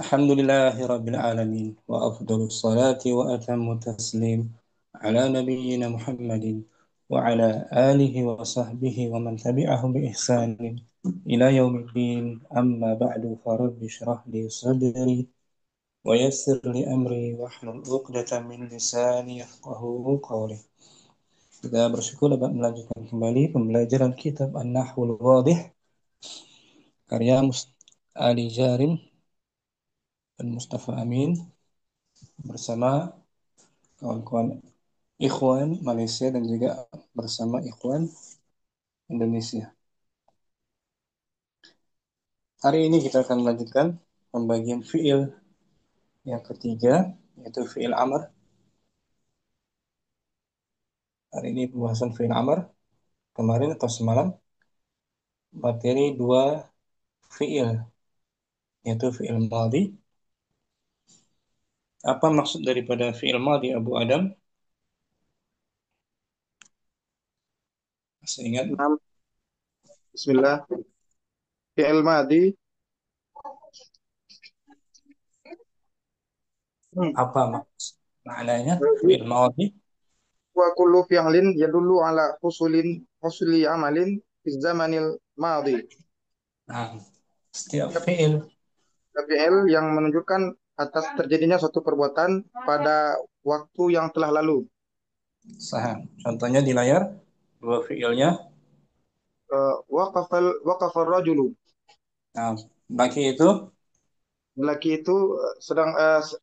الحمد لله رب العالمين وأفضل الصلاة وأتم التسليم على نبينا محمد وعلى آله وصحبه ومن تبعهم بإحسان إلى يوم الدين أما بعد فرب اشرح لي صدري ويسر لي أمري واحلل عقدة من لساني يفقه قولي. Kita bersyukur dapat melanjutkan kembali pembelajaran kitab An-Nahwul Wadih karya Ali Jarim dan Mustafa Amin bersama kawan-kawan Ikhwan Malaysia dan juga bersama Ikhwan Indonesia. Hari ini kita akan melanjutkan pembagian fiil yang ketiga, yaitu fiil amr. Hari ini pembahasan fiil amr. Kemarin atau semalam materi dua fiil, yaitu fiil madhi. Apa maksud daripada fiil madhi, Abu Adam? Masih ingat? Naam. Bismillah. Fi'il madhi. Apa maksud maknanya fiil madhi? Wa kullu fi'lin yadullu ala husuli amalin fi zamanil madhi. Nah, setiap fiil Fi'il yang menunjukkan atas terjadinya suatu perbuatan pada waktu yang telah lalu. saham. Contohnya di layar dua fiilnya. Waqafal rajulu. Nah, laki itu Lelaki itu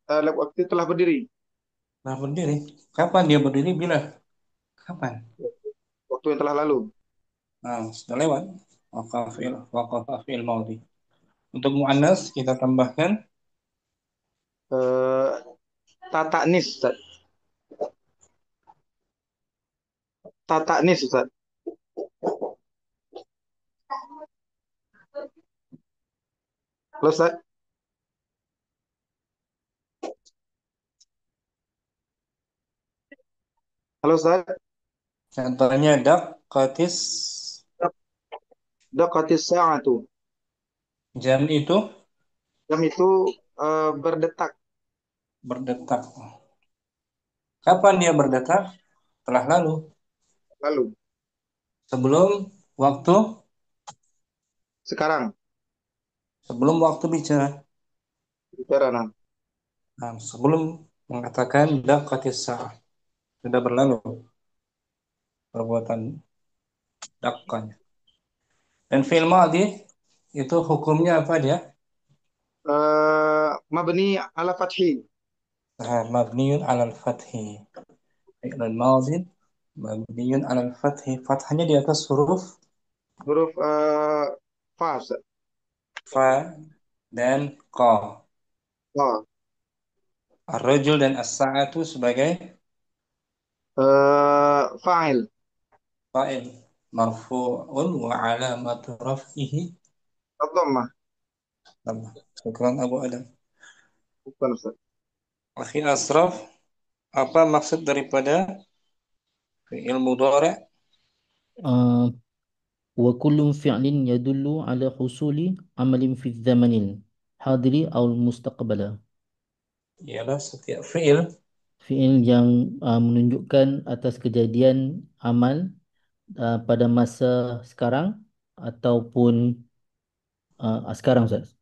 waktu itu telah berdiri. nah berdiri. Kapan dia berdiri? Bila? Kapan? Waktu yang telah lalu. Nah, sudah lewat. Waqafa fi'il maudhi. Untuk mu'annas kita tambahkan Eh, Tata nis, Ustaz. Tata nis, Ustaz. Halo, Ustaz. Halo, Ustaz. contohnya daqatis Daqatis sa'atu. jam itu Jam itu berdetak berdetak. Kapan dia berdetak? Telah lalu. lalu. Sebelum waktu Sekarang sebelum waktu bicara. bicara nah. Nah, sebelum mengatakan daqatis sa'ah sudah berlalu perbuatan daqqanya. Dan fi'il madhi itu hukumnya apa dia? Mabni ala fathi. Nah, mabniun 'alal fathi. Fi'il madhi mabniun 'alal fathi. Fathanya di atas huruf Huruf fa. Ustaz. fa dan qa. Oh, Ar-rajul dan as-sa'atu sebagai fa'il. fa'il marfu'un wa alamatu raf'ihi Ad-dhammah. dhamma. Syukran Abu Adam. Bukan, Ustaz. Akhi Asraf, apa maksud daripada fi'il mudhari'? آه وكل فعل يدل على حصول عمل في الزمن الحاضر أو المستقبل. Ialah setiap fi'il Fi'il yang menunjukkan atas kejadian amal pada masa sekarang ataupun sekarang, Ustaz,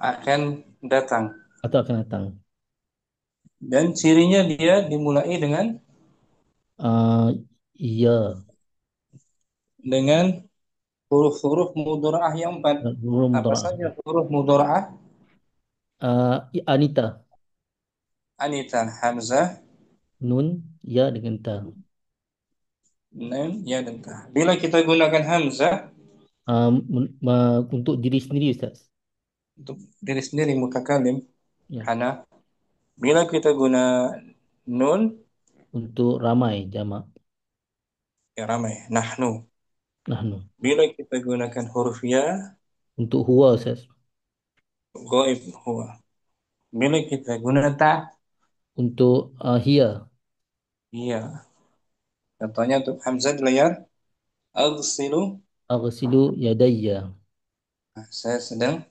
akan datang atau akan datang. dan cirinya dia dimulai Uh, ya, dengan huruf-huruf mudhara'ah yang empat. huruf Apa mudhara'ah. saja huruf mudhara'ah? Anita, Anita, hamzah, nun, ya dengan ta. nun, ya dan ta. Bila kita gunakan hamzah Untuk diri sendiri, Ustaz. untuk diri sendiri mutakalim, Ya, ana. Bila kita guna nun, untuk ramai jamak. ya ramai, nahnu. Nahnu. Bila kita gunakan huruf ya, Untuk huwa, Ustaz. goib huwa. Bila kita guna ta, Untuk hiya. iya. Contohnya untuk hamzah di layar, aghsilu. Aghsilu yadayya. Nah, saya sedang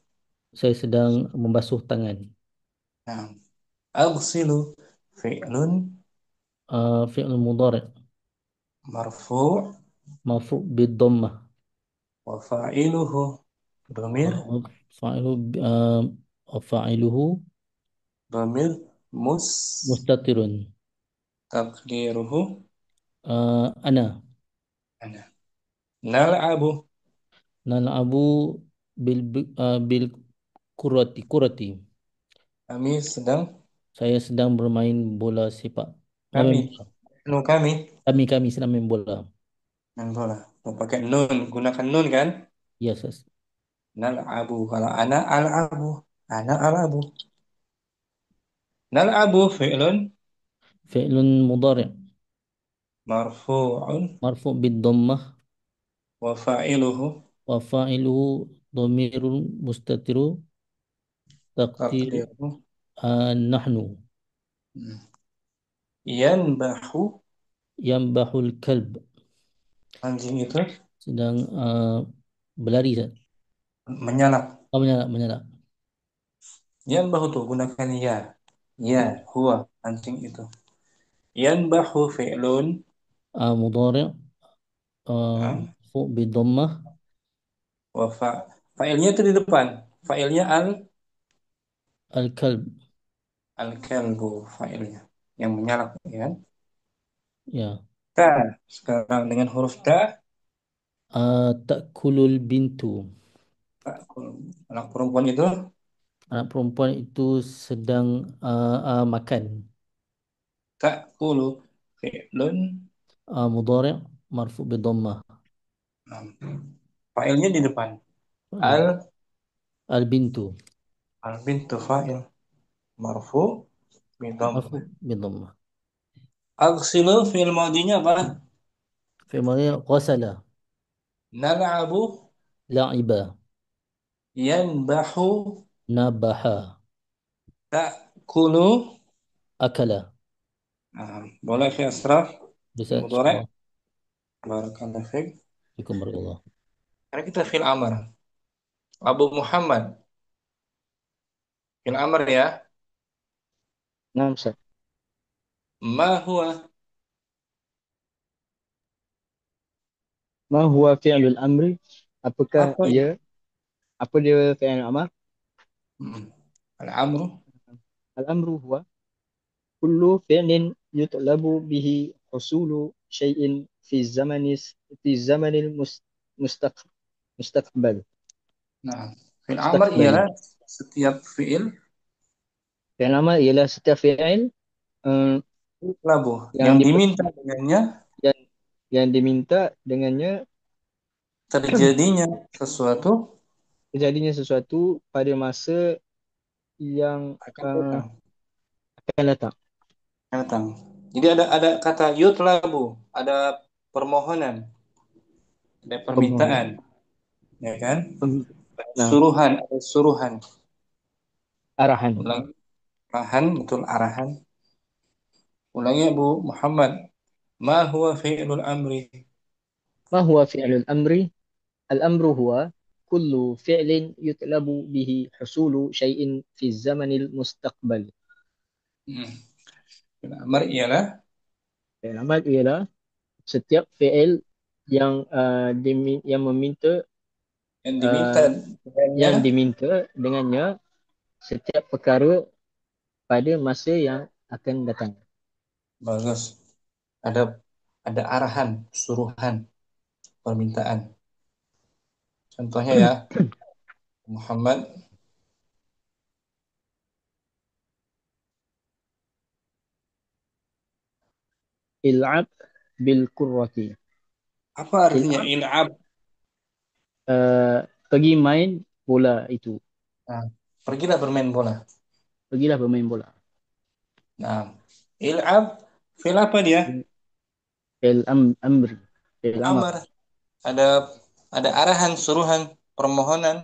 Saya sedang membasuh tangan. Nah, aghsilu fi'lun Fi'l mudhari' marfu' marfu' bid dhammah. wa fa'iluhu dhamir Fa'ilu fa'iluhu dhamir mustatirun. mustaqdiruhu Ana ana. Nal'abu nal'abu bil kurati. kami sedang Saya sedang bermain bola sepak. Main kami bola. kami Kami sedang main bola. yang bola. Pakai nun, gunakan nun kan? Yes, yes. Nal'abu kalau ana al'abu, ana al'abu. Nal'abu fi'lun Fi'lun mudhari' marfu'un marfu' bid dhammah wa fa'iluhu wa fa'iluhu dhamirun mustatiru taqdir taqdiruhu nahnu yanbahu yambahul kalb anjing itu sedang berlari Ustaz. menyalak. Oh, menyala. Yanbahu tuh gunakan ya. Ya, huwa anjing itu. Yanbahu fi'lun Mudhari' nah, fu bid dhammah wa fa'ilnya itu di depan. Fa'ilnya al kalb al-kalbu fa'ilnya yang menyalak ya kan? ya. Ta sekarang dengan huruf ta Ta'kulul bintu. anak perempuan itu Anak perempuan itu sedang makan. ta'kulu fi'lun Mudhari' marfu' bid dhammah. nah, fa'ilnya di depan. Ya. Al Al bintu al bintu fa'il marfu bidhammah. marfu' bid dhammah. Aghsilu fi'il madinya apa? Fi'il madhi ghasala Nal'abu la'iba yanbahu nabaha ta'kulu akala. boleh fi asraf Bisa mudhari insyaallah. barakallahu fiik. Fikum barakallah. Karena kita fil amr. Abu Muhammad fil amr ya. Nah, Ustaz. Ma huwa Ma huwa fi'lul amri? Apakah apa ia? Apa dia fi'il amr? hmm. Al-amru Al-amru huwa kullu fi'lin yutlabu bihi husulu syai'in fi zamanil mustaq- mustaqbal. nah fil amr Mustaqbali. ialah setiap fiil Fi'il amr ialah setiap fi'il eh, labu yang yang diper, diminta dengannya yang, yang diminta dengannya terjadinya sesuatu terjadinya sesuatu pada masa yang akan datang. akan datang. Akan datang. Jadi ada kata yutlabu, ada permohonan, ada permintaan, Permohonan. ya kan? Nah, Suruhan, ada suruhan. arahan. Ulang, arahan, betul arahan. Ulangi Bu Muhammad. Ma huwa fi'lul amri? ما هو فعل الأمر؟ الأمر هو كل فعل يطلب به حصول شيء في الزمن المستقبل. Hmm. Fi'il amr ialah Fi'il amal ialah setiap fi'il yang meminta yang diminta uh, dengannya yang diminta dengannya setiap perkara pada masa yang akan datang. bagus. Ada ada arahan, suruhan, permintaan. Contohnya ya, Muhammad, Il'ab bil kurrati. apa artinya Il'ab il'ab? pergi main bola itu. Nah, pergilah bermain bola. Pergilah bermain bola. Nah, il'ab, fil apa dia? Amri. Fi'il amr. Amar. Ada ada arahan, suruhan, permohonan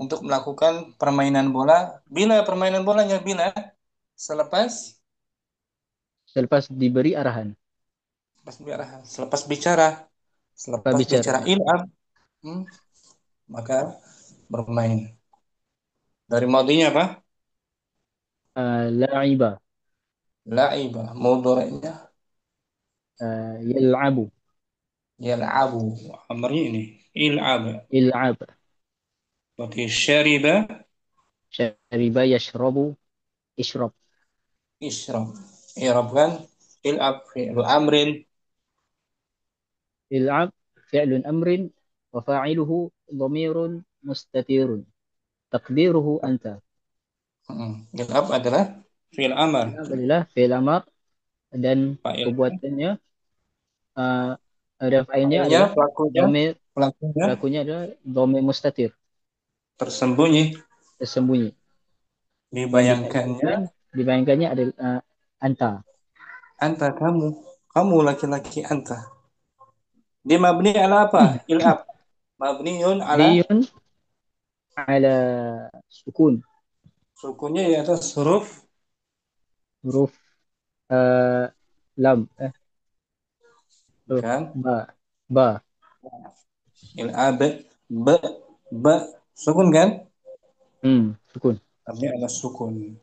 untuk melakukan permainan bola. Bila permainan bolanya bila selepas Selepas diberi arahan. selepas beri arahan, selepas bicara, Lepas selepas bicara bicara. il'ab, hmm, maka bermain. Dari madinya apa? لعب. La'iba. Mudhari'nya يلعب. yal'abu. Amarnya ini. Il'aba. يلعب. Berarti syariba شرب يشرب. اشرب. isyrab. I'rab kan? Il'ab fi'lu amrin. يلعب فعل أمر وفاعله ضمير مستتير تقديره أنت. Il'ab adalah fi'il amar. يلعب adalah fi'il amar dan Fa'ilnya, perbuatannya uh, ada fa'ilnya fa'ilnya, adalah pelakunya, domir, pelakunya pelakunya adalah domir mustatir, tersembunyi. tersembunyi, dan Dibayangkannya, dibayangkannya adalah anta. anta kamu. Kamu laki-laki anta. Dia mabni ala apa? Il'ab. Mabniun ala Biyun ala sukun. sukunnya yaitu huruf Huruf uh, lam huruf kan? ba. Il'ab, ba, ba, sukun kan? Sukun. Mabni ala sukun.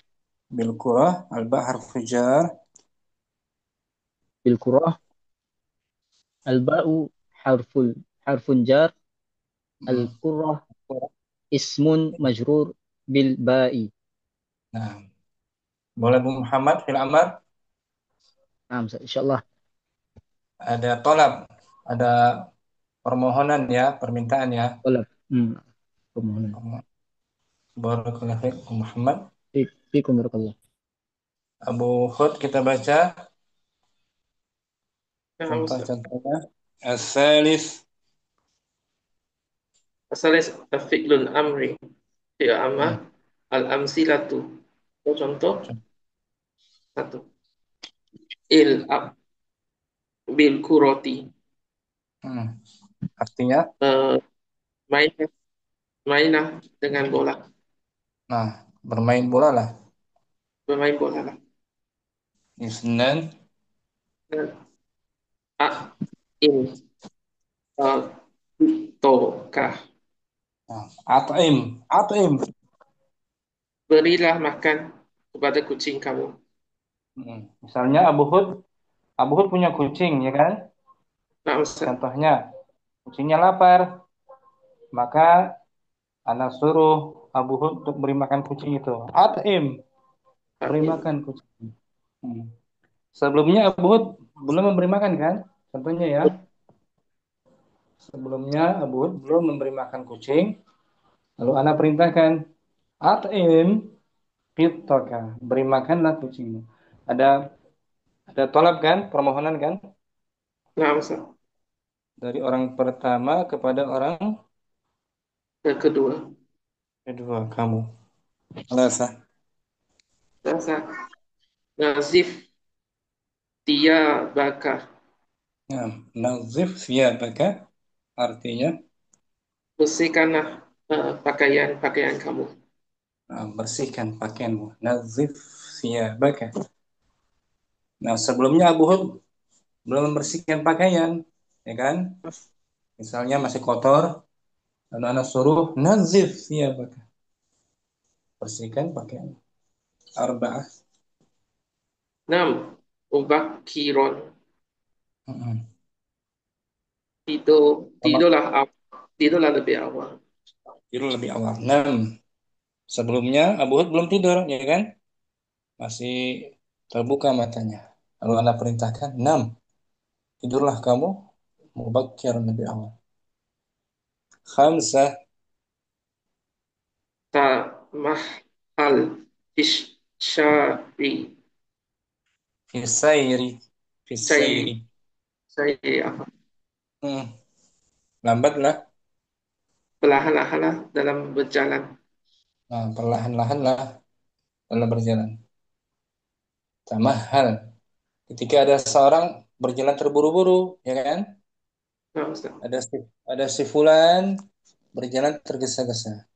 Bil qurah, al ba harfu jar. Bil qur'ah al ba'u harfun jar. Al Mm. qur'ah ismun majrur bil ba'i. Nah, boleh Bu Muhammad fil amar Nah, insyaallah. ada tolab, ada permohonan ya, permintaan ya. Tolab. Permohonan. Barakallahu fiik Muhammad. Fikum barakallah. Abu Hud kita baca نعم أستاذ. contoh-contohnya. As-salis. Asalis fi'lun amri. Fi'il Hmm. amar. Al-amsilatu. Contoh satu. Il-ab bil kuroti. Hmm. Artinya, Eh, main mainlah dengan bola. nah, bermain bola lah. Bermain bola lah. Isnan, Dan a in tokah. nah, at'im, at'im. Berilah makan kepada kucing kamu. Misalnya Abu Hud punya kucing ya kan? Nah, Ustaz. Contohnya, kucingnya lapar, maka anak suruh Abu Hud untuk beri makan kucing itu. At'im, beri Amin. makan kucing. Hmm. Sebelumnya Abu Hud belum memberi makan kan? Contohnya ya. Sebelumnya Abu Hud belum memberi makan kucing. Lalu anak perintahkan, at'im qitaka, beri makanlah kucingmu. Ada ada tolab kan? Permohonan kan? Nah, Ustaz. Dari orang pertama kepada orang Yang kedua. kedua kamu. Alasa. Ustaz. Nazif dia bakar. Nah, nazif siyabaka artinya Bersihkanlah pakaian-pakaian kamu. bersihkan pakaianmu. Nazif siyabaka. Nah, sebelumnya Abu Hud belum membersihkan pakaian, ya kan? Misalnya masih kotor, lalu anak suruh nazif siyabaka. Bersihkan pakaian. Arba'ah. Enam. Ubakiron. Mm-mm. Tidurlah tidurlah lebih awal. Tidur lebih awal. 6. Sebelumnya Abu Hud belum tidur, ya kan? Masih terbuka matanya. Lalu anak perintahkan, 6. Tidurlah kamu, mubakir lebih awal. Khamsah. Tamahal isyari. Fisairi. Fisairi. Saya saya apa? Hmm. Lambatlah. Perlahan-lahan dalam berjalan. Nah, perlahan-lahan lah dalam berjalan. Tamahal. Ketika ada seorang berjalan terburu-buru, ya kan? Nah, Ustaz. Ada si fulan berjalan tergesa-gesa.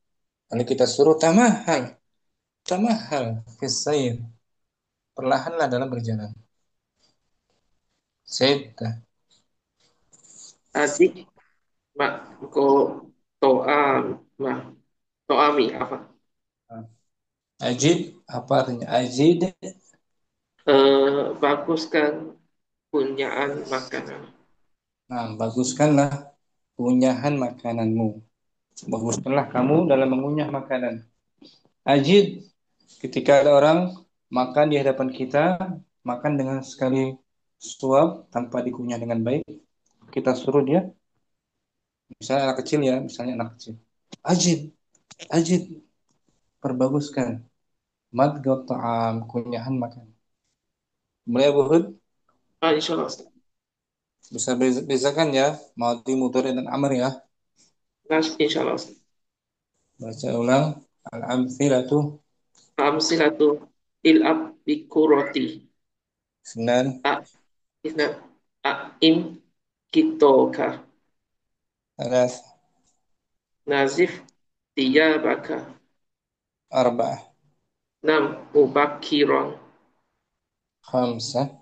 Lalu kita suruh tamahal, tamahal, fisair. Perlahanlah dalam berjalan. Sita. Adik mak ko toam mah toami apa? Nah, ajid apa artinya? Ajid. Baguskan punyaan makanan. Nah, baguskanlah punyahan makananmu. Baguskanlah kamu dalam mengunyah makanan. Ajid, ketika ada orang makan di hadapan kita, makan dengan sekali suap tanpa dikunyah dengan baik, kita suruh dia, misalnya anak kecil ya, misalnya anak kecil. Ajid, ajid, perbaguskan. Madgat ta'am, kunyahan makan. Mulai Abu Hud, Insya Allah Ustaz. bisa bezakan ya, madhi, mudhari dan amr ya. Nah, insya Allah Ustaz. Baca ulang. Al-amthilatu. Amsilatu il'ab bikuroti. Senan. A isna a im kitoka. Alas. Nazif tiyabaka. Arba'ah. Nam mubakiron. Khamsah.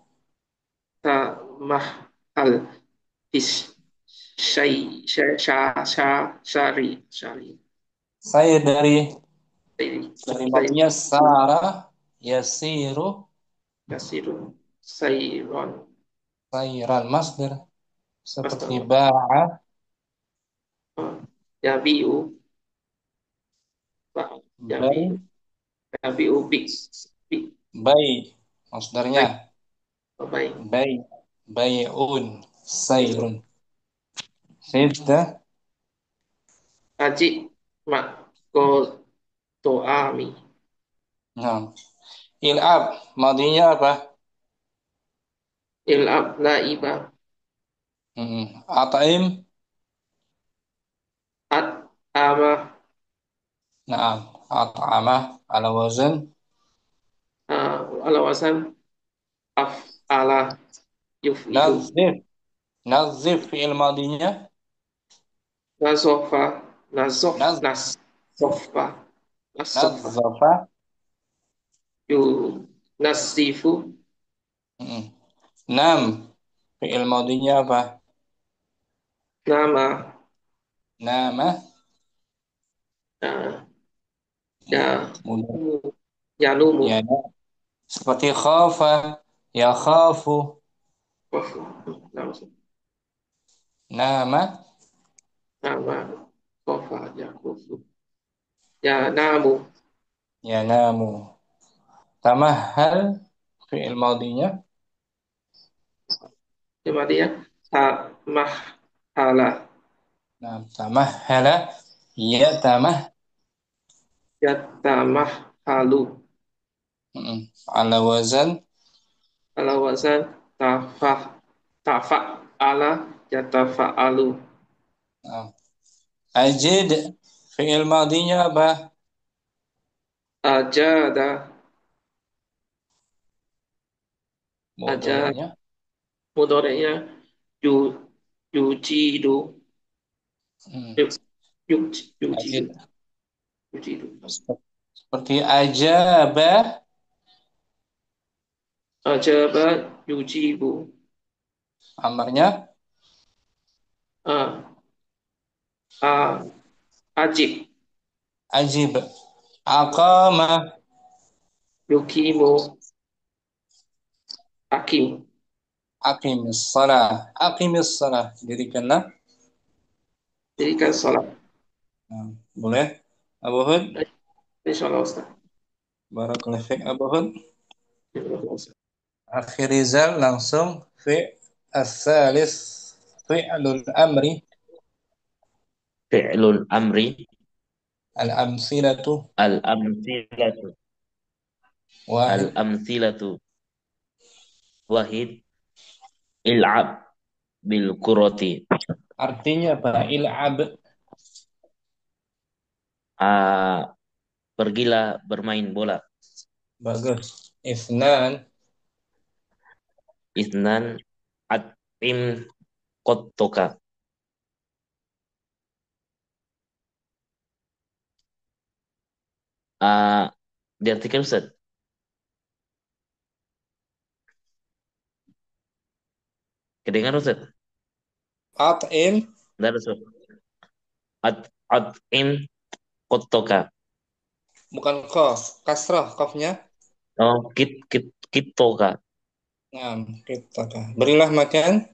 Ta mahal bis syari. Saya dari Saya madnya Sarah yasiru yasiru sayron. sayran masdar seperti Astaga. ba'a Yabiu ba bay yabiu yabiu bi bay masdarnya baik baik. bay bayun sayrun sittah. Aji mak ko toami. Nah, il'ab madinya apa? Il'ab laiba. At'im. At ama Naam, at'amah ala wazan ala wasan af ala yufilu. nazif. Nazif fi'il madinya Nazofa nazof naz nasofa nasofa nazzafa. yu nasifu Mm. Nam fi'il madinya apa? nama Nama. uh, ya Mudah. yanumu. Ya, seperti khafa, ya khafu, Nama nama, nama sofa ya kufu ya namu. ya namu. Tamahal fi'il madinya. Kemudian tamah hala Nah, tamahala, ya tamah, ya tamah halu ala wazan. ala wasan tafah tafa ala ya tafa alu. Nah, ajid fi'il madinya apa? Ajada aja Mudhari'nya. mudorenya yu yujidu Hmm. yu yujidu Ajid yujidu. seperti ajabah. Ajaba yujibu. Amarnya Ah, ajib ajib. Aqama. yukimu akim. Aqimis salah. Aqimis salah. Dirikanlah. Jadikan sholat. Nah, boleh Abu Hud. Insyaallah Ustaz. Barakallahu fiik Abu Hud. Insyaallah Ustaz. Akhir Rizal langsung fi as-salis fi'lul amri Fi'lul amri al-amsilatu al-amthilatu wahid. al-amthilatu wahid il'ab bil kurati. Artinya apa? Il'ab. Ah, pergilah bermain bola. Bagus. Isnan. Isnan at'im qottoka. Ah, diartikan Ustaz. Kedengar Ustaz? At'im. Dari Ustaz. At'im qottoka. Bukan qaf, kasrah qafnya. Oh, kitoka. Nah, kita. Berilah makan.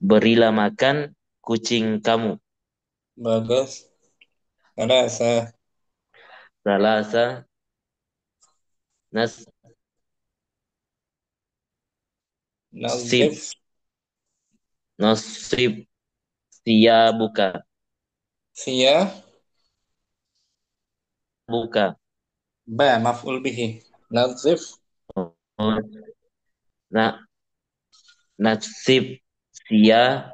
Berilah makan kucing kamu. Bagus. Rasa. Salasa nasib Nazif. nasib siyabuka. Sia. Buka. Ba maf'ul bihi. Nazif. Oh, nah, nasib siya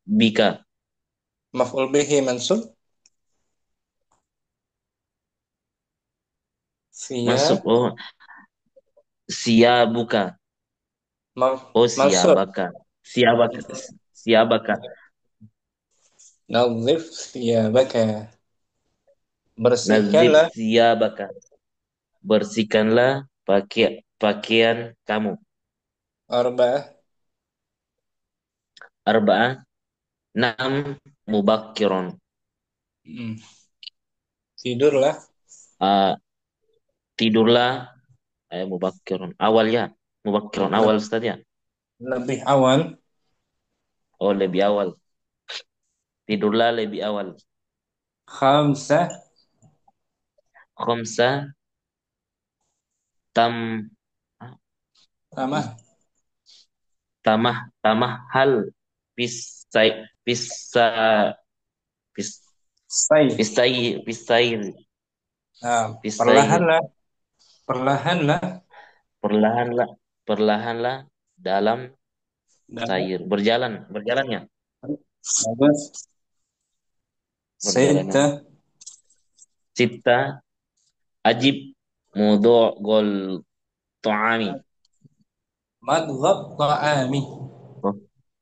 bika. Maf'ul bihi mansub. Masuk. Sia. Oh, siyabuka. Oh, Mansub. siyabaka. Siyabaka. Siyabaka. Nazif siyabaka. Nazib Bersihkanlah. siyabaka. Bersihkanlah pakaian kamu. Arba'ah. Arba'ah. Nam mubakkiron. Hmm. Tidurlah. Ah, tidurlah. Mubakkiron. Awal ya. Mubakkiron awal Le- Ustaz ya. Lebih awal. Oh, lebih awal. Tidurlah lebih awal. Khamsah. Khamsa tam Ramah. tamah hal pisai pisa pis Say. pisair Nah, pisair perlahanlah. Perlahanlah. perlahanlah perlahanlah dalam Dalam. sair berjalannya Bagus. berjalannya Sittah. Sita ajib gol to'ami. Madghab ta'ami. Oh,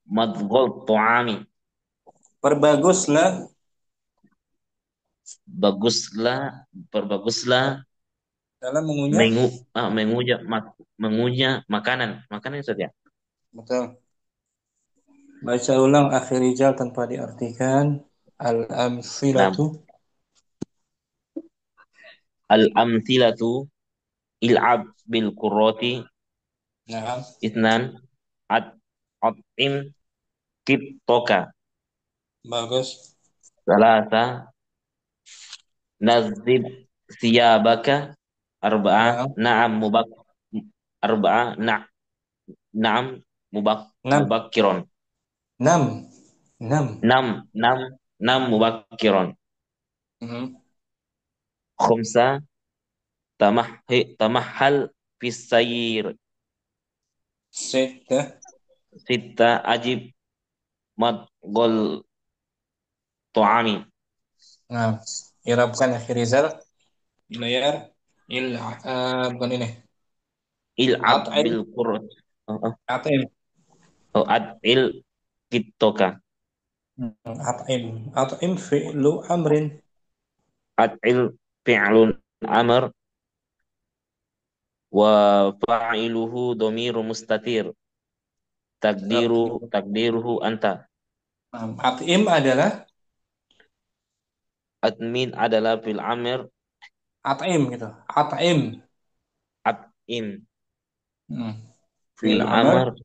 madgol to'ami. Perbaguslah. Baguslah perbaguslah Dalam mengunyah. mengunyah makanan saja. Betul. Baca ulang akhir rijal tanpa diartikan. Nah, Al-amsilatu. al-amthilatu il'ab bil qurrati Nah, isnan at at'im kitoka bagus. salasa nazib siyabaka arba'ah Nah, na'am arba'ah na'am enam. mubakkiron Enam. Enam. nam nam nam mubakkiron Mhm. khumsa tamahhal fisayir Sittah. sita ajib madgol to'ami Nah, irabkan akhir rizal. Layar. Bukan ini. il'ab At'im. bil qurrat oh, oh, At'im. oh, ad'il kitoka At'im. At'im fi'lu amrin. ad'il fi'lun amr wa fa'iluhu dhamiru mustatir takdiruhu anta. Nah, At'im adalah Admin adalah fil amir at'im gitu. At'im. at'im Hmm. Fi'il fil amr. amr wa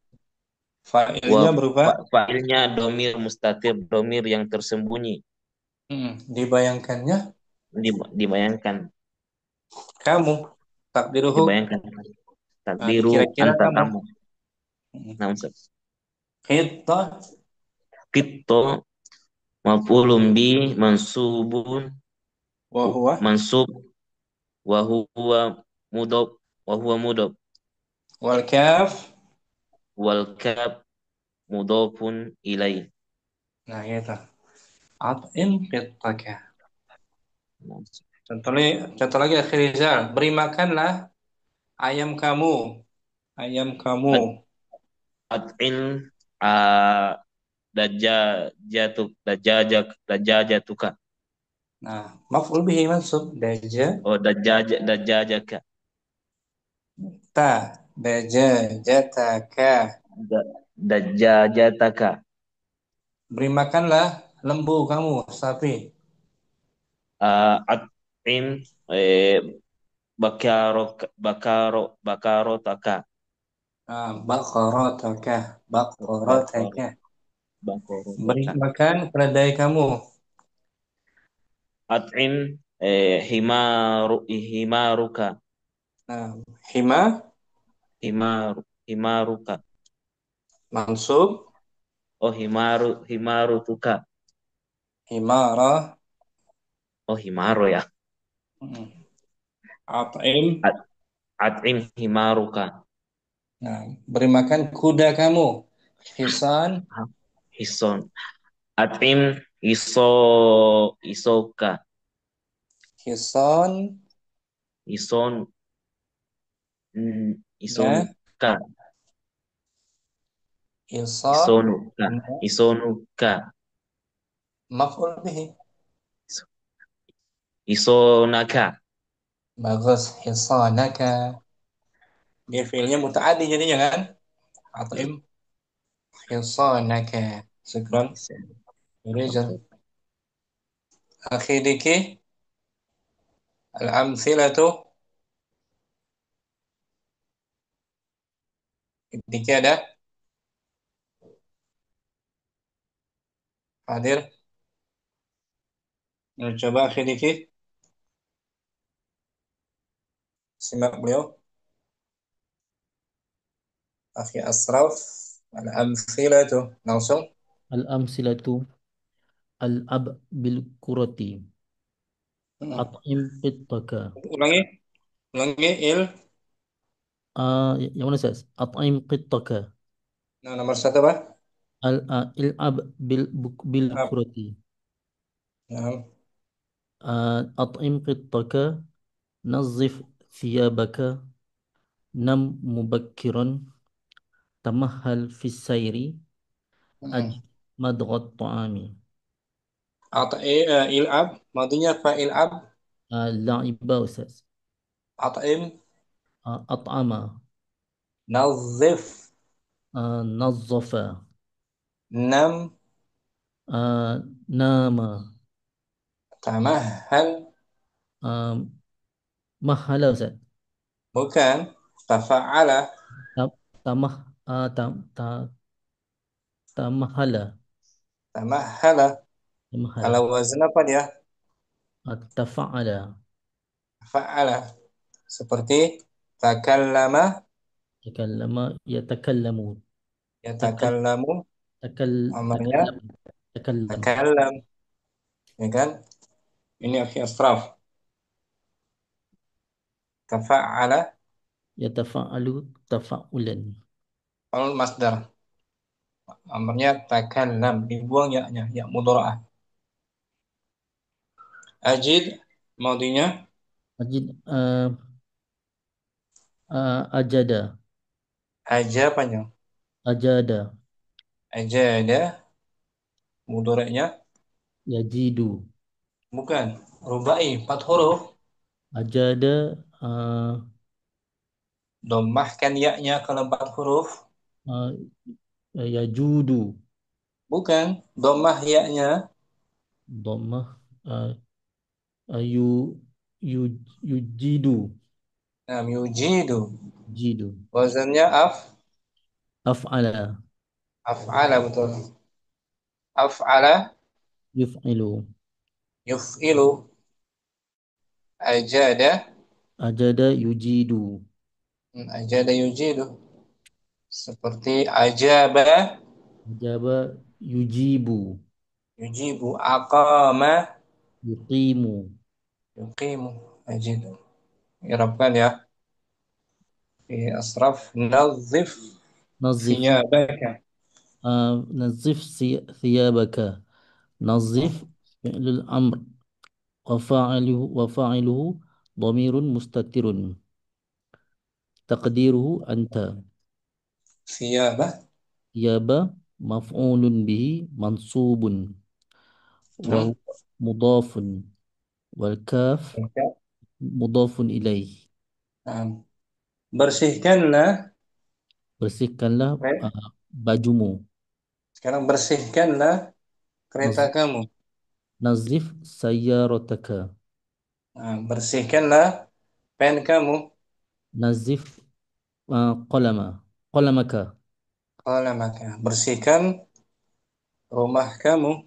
Fa'ilnya berupa fa'ilnya domir mustatir domir yang tersembunyi dibayangkannya dibayangkan kamu. Takdiruhu. dibayangkan Nah, takdiru dikira-kira anta kamu. kamu. Nah, Ustaz. Kita. Kito maf'ulun bi mansubun Wahuwa. mansub wa huwa mudhof wa huwa mudhof Wal kaf. wal kaf mudhofun ilaih. Nah, gitu. At'im qitaka. Contoh lagi akhir Rizal. Beri makanlah ayam kamu. Ayam kamu. At'il dajajatuka. Nah, maf'ul bihi mansub. Daja. Oh, dajajaka. Ta. Daja. Jataka. Dajajataka. Beri makanlah lembu kamu. Sapi. At'im bakarotaka. Baqarataka. Bakor Baqarataka. Beri bakorotaka. makan keledai kamu. At'im himaruka. Nah, hima Himaruka. mansub. Oh, himarutuka. Himara. Oh, himaru ya. Hmm. At'im. At At'im himaruka. Nah, beri makan kuda kamu. Hisan. Hah? Hison. At'im isoka. Hison. Ison Ya. isonuka. Hison. Isonuka. Ya. Isonuka. Maf'ul bihi. Isonaka. Bagus. Hisanaka. Dia fiilnya muta'addi jadinya kan? Ya, At'im hisanaka. Syukran. ison. Rizal. Akhi Diki. Al-amthilatu. Diki ada? Hadir. Coba Akhi Diki. Simak beliau. Akhi Asraf. Al-amthilatu. Langsung. Al-amsilatu al-ab bil kurati. Hmm. At'im qittaka. Ulangi. Ulangi. Yang mana Ustaz? At'im qittaka. Nah, nomor satu apa? Il-ab bil Ab. kurati. Nah, At'im qittaka. Nazif thiyabaka. Nam mubakkiran. Tamahhal fis sayri. hmm. Madghat ta'ami. Il'ab. Madinya fa'il ab. La'iba Ustaz. At'im. At'ama. Nazif. Nazzafa. Nam. Nama. Tamahhal. Ah, Mahala Ustaz. Bukan. Tafa'ala. Ta- Tamah. ah, tam, ta, Tamahala. Tamahhala. Tamahala. Kalau wazn apa dia? Tafa'ala. Fa'ala. Seperti takallama. Takallama. Yatakallamu. Takal, Yatakallamu. takal, Amarnya takallam. Takallam. takallam. Ya kan? Ini akhi asraf. Tafa'ala. Yatafa'alu. Tafa'ulan. Al masdar. Amarnya takallam. Dibuang ya-nya. Ya mudora'ah. Ajid. Maudinya. Ajid. Ajada. Aja panjang. Ajada. Ajada. Mudora'nya. Yajidu. Bukan. Rubai. 4 huruf. Ajada. Dommahkan ya-nya kalau 4 huruf. Uh, Yajudu. Bukan. Dommah ya-nya. Dhammah. uh, yu Yujidu. Nah, yujidu. Jidu. Wazannya Af'ala. af'ala betul. Af'ala Yuf'ilu. yuf'ilu. Ajada. Ajada yujidu. Ajada yujidu. Seperti ajaba Ajaba yujibu. yujibu. Aqama Yuqimu. yuqimu. Ajidu. Irabkan ya. Fi asraf. Nazif Nazif. thiyabaka. Nazif thiyabaka. Nazif Hmm. fi'lul amr. Wa fa'iluhu dhamirun mustatirun. Taqdiruhu anta. Thiyabah. Thiyaba maf'ulun bihi mansubun. Wa Hmm. huwa mudafun. Wal kaf Oke. mudafun ilaih. Nah, bersihkanlah. Bersihkanlah eh, bajumu. Sekarang bersihkanlah kereta Naz- kamu. نظف سيارتك. Nah, bersihkanlah pen kamu. نظف قلم قلمك. Kalau maka bersihkan rumah kamu.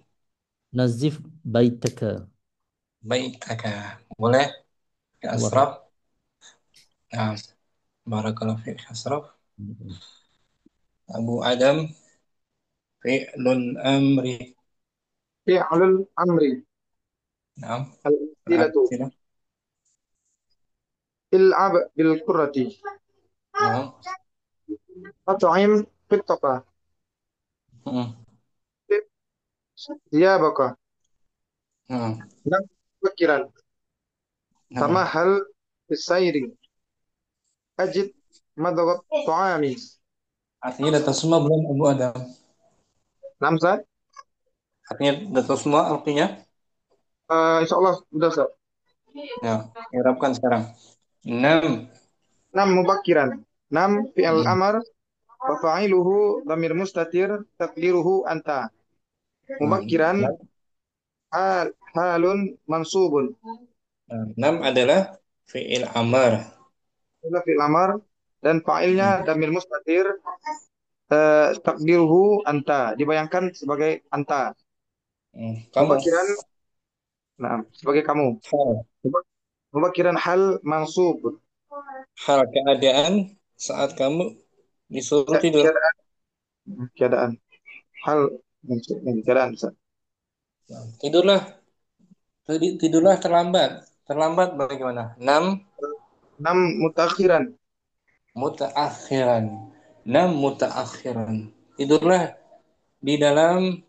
نظف بيتك. Baitaka. Boleh ya الله Asraf? Nah, barakallahu fiik Asraf. أكبر. Abu Adam fi'lun amri. فعل الأمر Nah, الأمثلة al-amthila. العب بالكرة Nah, أطعم قطك hmm, ثيابك hmm, نم مبكرا nah. تمهل في السير أجد مضغ الطعام Artinya data semua belum Abu Adam? نمسا Artinya data semua artinya? Insya Allah sudah Ustaz. Ya, irapkan sekarang. 6. Nam mubakiran. Nam fi'il Hmm. amar wa fa'iluhu dhamir mustatir taqdiruhu anta. Nah, Mubakiran halun mansubun. 6 adalah fi'il amar. Itulah fi'il amar dan fa'ilnya Hmm. dhamir mustatir takdiruhu anta. Dibayangkan sebagai anta. Kamu Mubakiran nah sebagai kamu. hal, Mubakiran hal mansub. hal keadaan saat kamu disuruh tidur. Keadaan keadaan hal mansub keadaan Ustaz. Tidurlah, tidurlah terlambat. Terlambat bagaimana? 6 Nam mutakhiran. mutaakhiran. 6 mutaakhiran. Tidurlah di dalam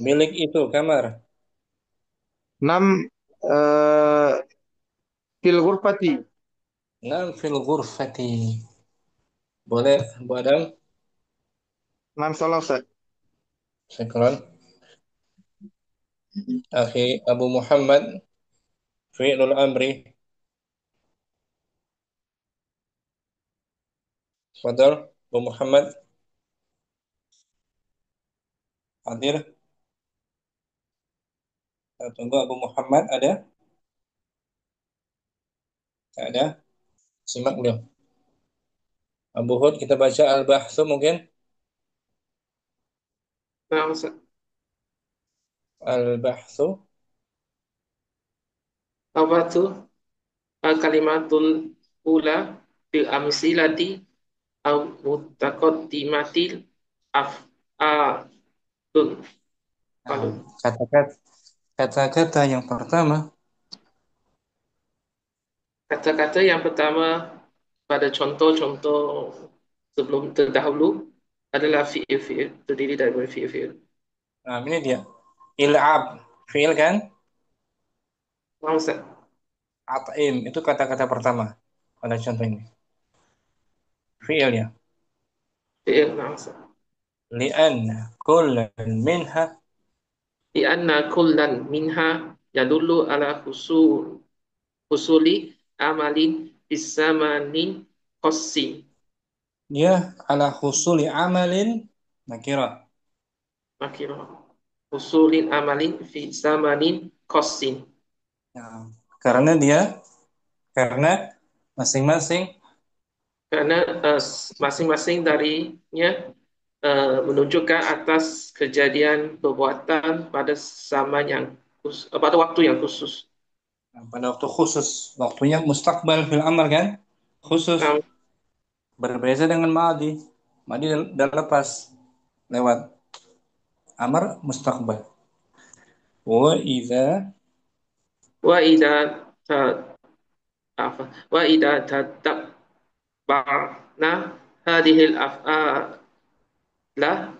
bilik itu, kamar. Nam eh, fil ghurfati. 6 fil ghurfati. Boleh, Bu Adam? Nam salah Ustaz. Syukran. Akhi Abu Muhammad fi'lul amri. Fadal, Abu Muhammad hadir. Kita tunggu Abu Muhammad ada? Tak ada. Simak beliau. Abu Hud kita baca al-bahthu mungkin. Nah, Ustaz. Al-bahthu. Apa tuh? Kalimatul ula bil amsilati au mutaqaddimatil af'alun. Nah, kata-kata yang pertama. Kata-kata yang pertama pada contoh-contoh sebelum terdahulu adalah fi'il-fi'il, terdiri dari fi'il-fi'il. Nah, ini dia. Il'ab. Fi'il kan? Nah, Ustaz. At'im. Itu kata-kata pertama. Pada contoh ini. Fi'il ya. Fi'il, nah, Ustaz. Li'anna kullan minha. Lianna kullan minha yadullu ala husuli amalin bisamanin qassim. Dia ala husuli amalin nakira. Akhirah. Husulin amalin fi zamanin qassim. Nah, karena masing-masing Karena masing-masing darinya menunjukkan atas kejadian perbuatan pada zaman yang pada waktu yang khusus. pada waktu khusus. Waktunya mustaqbal fil amr kan? Khusus. Nah, Berbeda dengan madi. Madi dah lepas. Lewat. Amr mustaqbal. Wa idza wa idza apa wa idza tatabba'na hadhil af'ala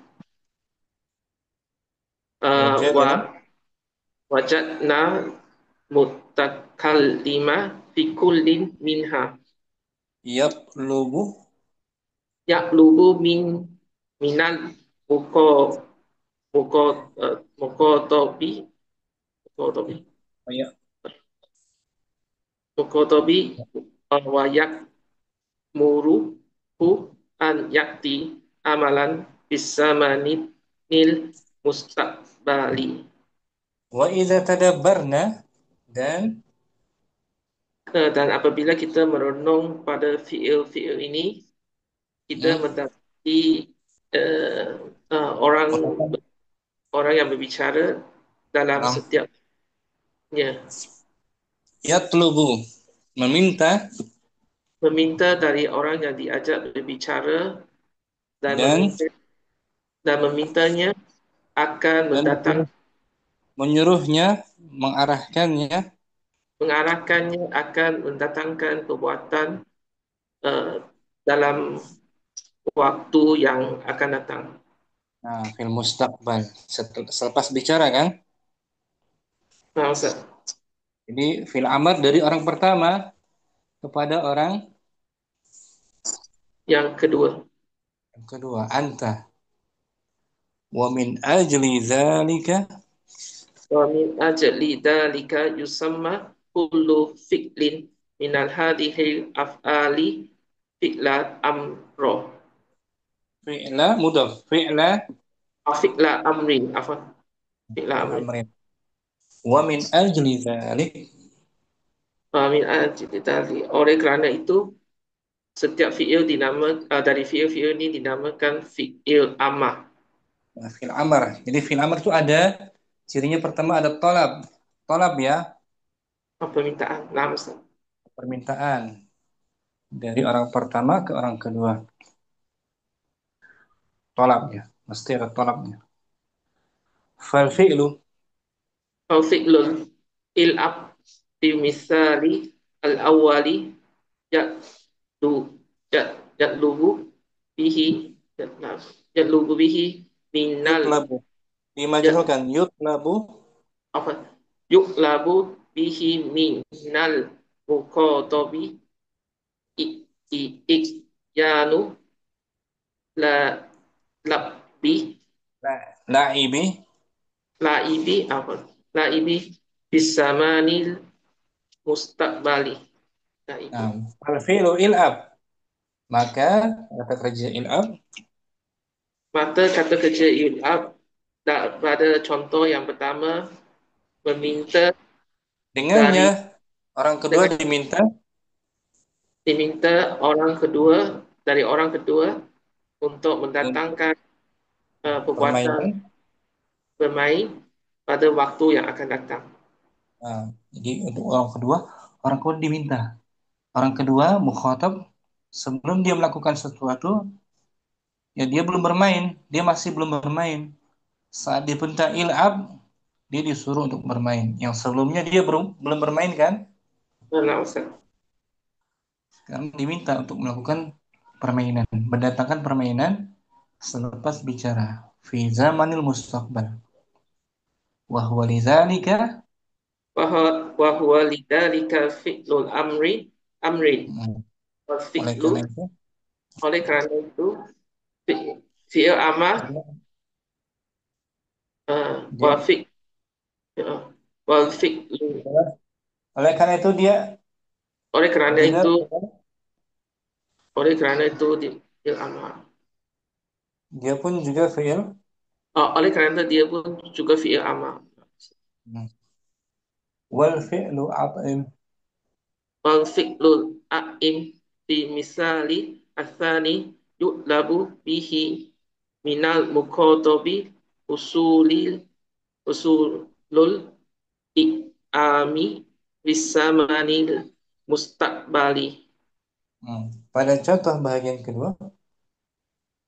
wa wajadna wajadna mutakallima fi kullin minha yatlubu yaqlubu minal muko muko mukotobi mukotobi ya mukotobi wa yakmuruhu an yakti amalan bisamanil mustaqbali. Wa idza tadabbarna, dan Dan apabila kita merenung pada fiil-fiil ini, kita hmm, mendapati uh, orang orang yang berbicara dalam orang setiapnya, yatlubu, meminta, meminta dari orang yang diajak berbicara dan dan memintanya akan menyuruhnya, mengarahkannya mengarahkannya akan mendatangkan perbuatan uh, dalam waktu yang akan datang. fil mustaqbal, selepas bicara kan. Nah, Ustaz, Jadi fil amr dari orang pertama kepada orang yang kedua, yang kedua, anta. Wa min ajli dzalika, wa min ajli dzalika yusamma kullu fi'lin minal hadhihi af'ali fi'la amro. fi'la mudhaf, fi'la Fi'la amrin, apa? Fi'la fi'la amrin. amrin. Wa min ajli dzalik, Min ajli dzalik. Oleh kerana itu, setiap fi'il dari fi'il-fi'il ini dinamakan fi'il amah. fil amr. Jadi fil amr itu ada cirinya, pertama ada tolab. Tolab ya, Permintaan. Nah, Ustaz. permintaan dari orang pertama ke orang kedua. Tolabnya, mesti ada tolabnya. Fal fi'lu, Au fi'lul il'ab fi misali al-awwali ya'lu ya'lubu bihi ya'lubu bihi minal yutlabu, ya- dimajhulkan, yutlabu, apa yu'labu bihi minal muqatabi i i ik yanu la labbi la'ibi. laibi apa laibi bisamanil mustaqbali laibi. Nah, fal fi'lu il'ab, maka kata kerja il'ab Maka kata kerja ilham pada contoh yang pertama meminta dengannya dari orang kedua dengan diminta orang kedua dari orang kedua untuk untuk mendatangkan perbuatan permainan. bermain pada waktu yang akan datang. Nah, jadi untuk orang kedua diminta. Orang kedua mukhatab, sebelum dia melakukan sesuatu, ya dia belum bermain, dia masih belum bermain. Saat diperintah il'ab, dia disuruh untuk bermain. Yang sebelumnya dia belum bermain kan? Nah, Ustaz. Sekarang diminta untuk melakukan permainan, mendatangkan permainan selepas bicara. Fi zamanil mustaqbal. Wa huwa lidzalika, Wahwa lidzalika fi'lul amrin hmm, wal oleh fi'lu karena itu oleh kerana itu fi'il amah dia, dia wal fi'l wal fi'lu oleh karena itu dia oleh kerana juga itu oleh kerana itu fi'il amah. dia pun juga fi'il. Oleh kerana dia pun juga fi'il amar. Hmm. Wal fi'lu at'im. Wal fi'lul a'im fi misali asani yu'labu bihi minal muqatabi usulil usulul i'ami bisamanil mustaqbali. Hmm. Pada contoh bagian kedua,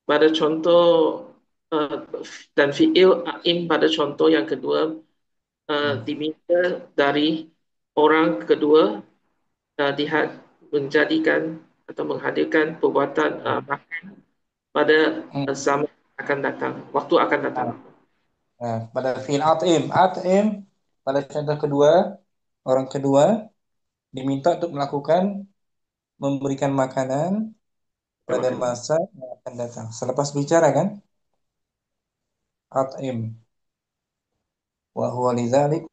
Pada contoh uh, dan fi'il a'im pada contoh yang kedua hmm. diminta dari orang kedua lihat menjadikan atau menghadirkan perbuatan pada Hmm. zaman akan datang, waktu akan datang. Nah, pada fi'il at'im, at'im pada contoh kedua, orang kedua diminta untuk melakukan memberikan makanan pada masa yang akan datang. Selepas bicara kan, at'im. Wa huwa lidzalik.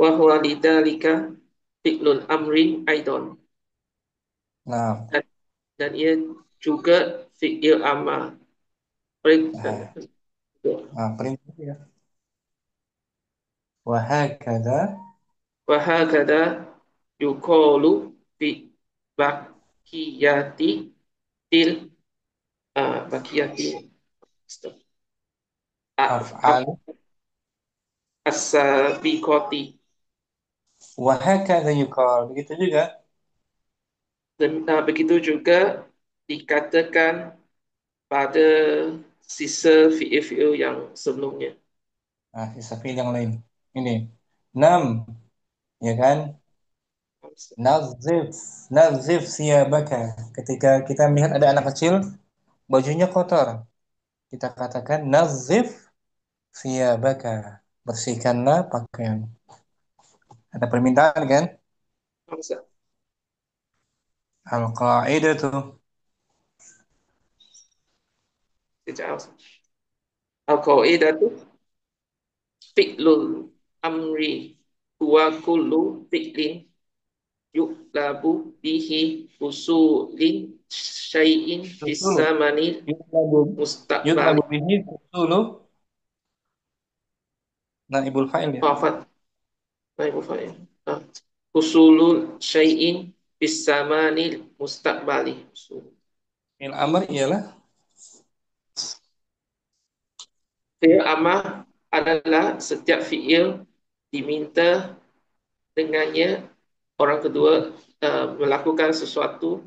Wa huwa lidzalika fi'lul amrin aidon. Nah, Dan, dan ia juga fi'il amar. nah, perintah ya. Wahakada. Wahakada yuqalu fi bakiyati til bakiyati Af'al. as-sabiqati. Wahakada yuqal. Begitu juga. Dan begitu juga dikatakan pada sisa fiil-fiil yang sebelumnya. Nah, sisa fiil yang lain. Ini. Nam. Ya kan? Nazif. Nazif siyabaka. Ketika kita melihat ada anak kecil, bajunya kotor. Kita katakan nazif siyabaka. Bersihkanlah pakaian. Ada permintaan kan? Al-qa'idatu. Al-qaidatu fi'lul amri huwa kullu fi'lin yu'labu bihi usulin syai'in fis Usulu. zamanil Yutlabu. mustaqbali. Yutlabu bihi usulu. Naibul fa'il ya. Wafat. Baik, Ufai. Usulul syai'in fis zamanil mustaqbali. Fi'il amr ialah Fi'il amar adalah setiap fi'il diminta dengannya orang kedua melakukan sesuatu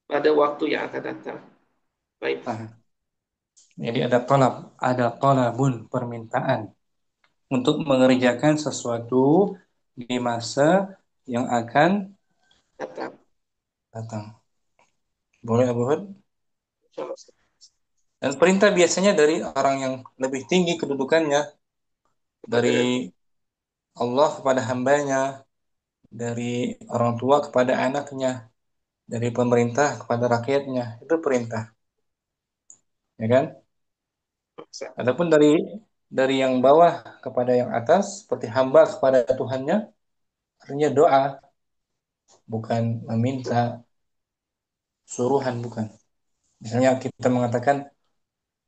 pada waktu yang akan datang. Baik. jadi ada tolabun permintaan untuk mengerjakan sesuatu di masa yang akan Datang. datang. Boleh Abu Hud? InsyaAllah. Dan perintah biasanya dari orang yang lebih tinggi kedudukannya, dari Allah kepada hambanya, dari orang tua kepada anaknya, dari pemerintah kepada rakyatnya, itu perintah, ya kan? Adapun dari yang bawah kepada yang atas, seperti hamba kepada Tuhannya, artinya doa, bukan meminta suruhan, bukan. Misalnya kita mengatakan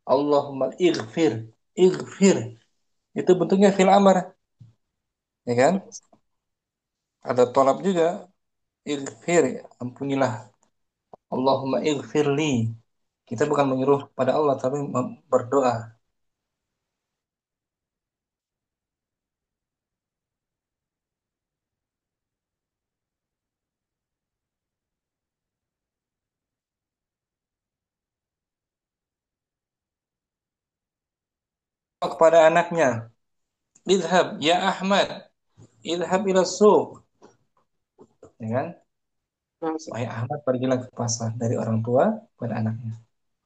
Allahumma ighfir, ighfir, itu bentuknya fil amr, ya kan? Ada tolab juga, ighfir, ampunilah. Allahumma ighfirli. Kita bukan menyuruh pada Allah, tapi berdoa. Kepada anaknya, idhab ya Ahmad, idhab ila suq, ya kan? Wahai Ahmad, pergilah ke pasar, dari orang tua kepada anaknya.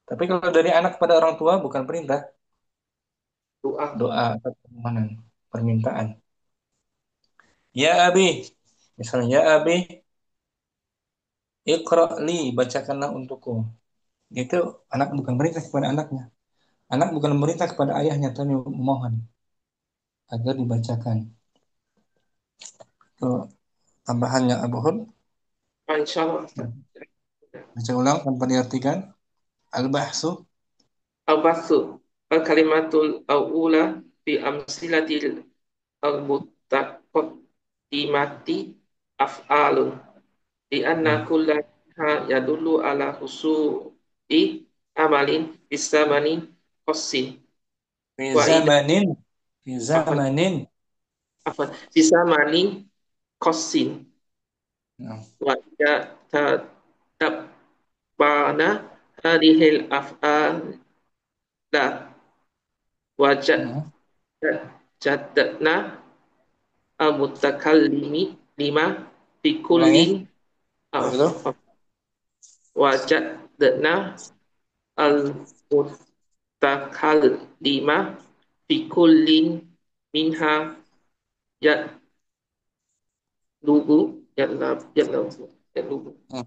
Tapi kalau dari anak kepada orang tua bukan perintah, Doa. doa atau permohonan, permintaan. Ya Abi, misalnya ya Abi, Iqra li, bacakanlah untukku. Itu anak bukan perintah kepada anaknya. Anak bukan memerintah kepada ayahnya, tapi memohon agar dibacakan. Itu tambahannya Abu Hud. InsyaAllah. Baca ulang tanpa diartikan. Al-bahsu. Al-Bathu. Al-Kalimatul Awula bi amsilatil al-mutaqaddimati af'alun. Di anna kullaha yadullu ala husuli amalin bisamani qasin. Fi Wa idza zamanin. Fi zamanin. bisamani qasin. Nah. Wa idza tadabbana hadhil af'al la wajad jadna al-mutakallimi lima fi Ulangi. kullin Begitu. wajadna al-mutakallima fi kullin minha yatlubu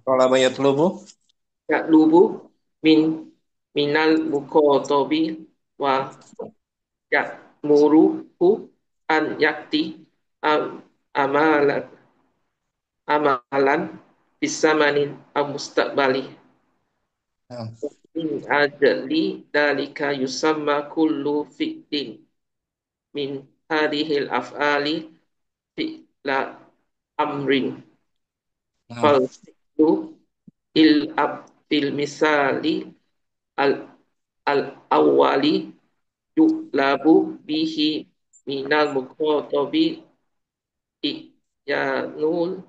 Talaba yatlubu. yatlubu minal muqatabi wa ya'muruhu an yakti amalan bisamanin al-mustaqbali. In ajali dalika yusamma kullu fi'lin min hadhil af'ali fi'la amrin Nah, fal fi'lu il ab fil misali al al awwali yu'labu bihi minal mukhatabi i'yanul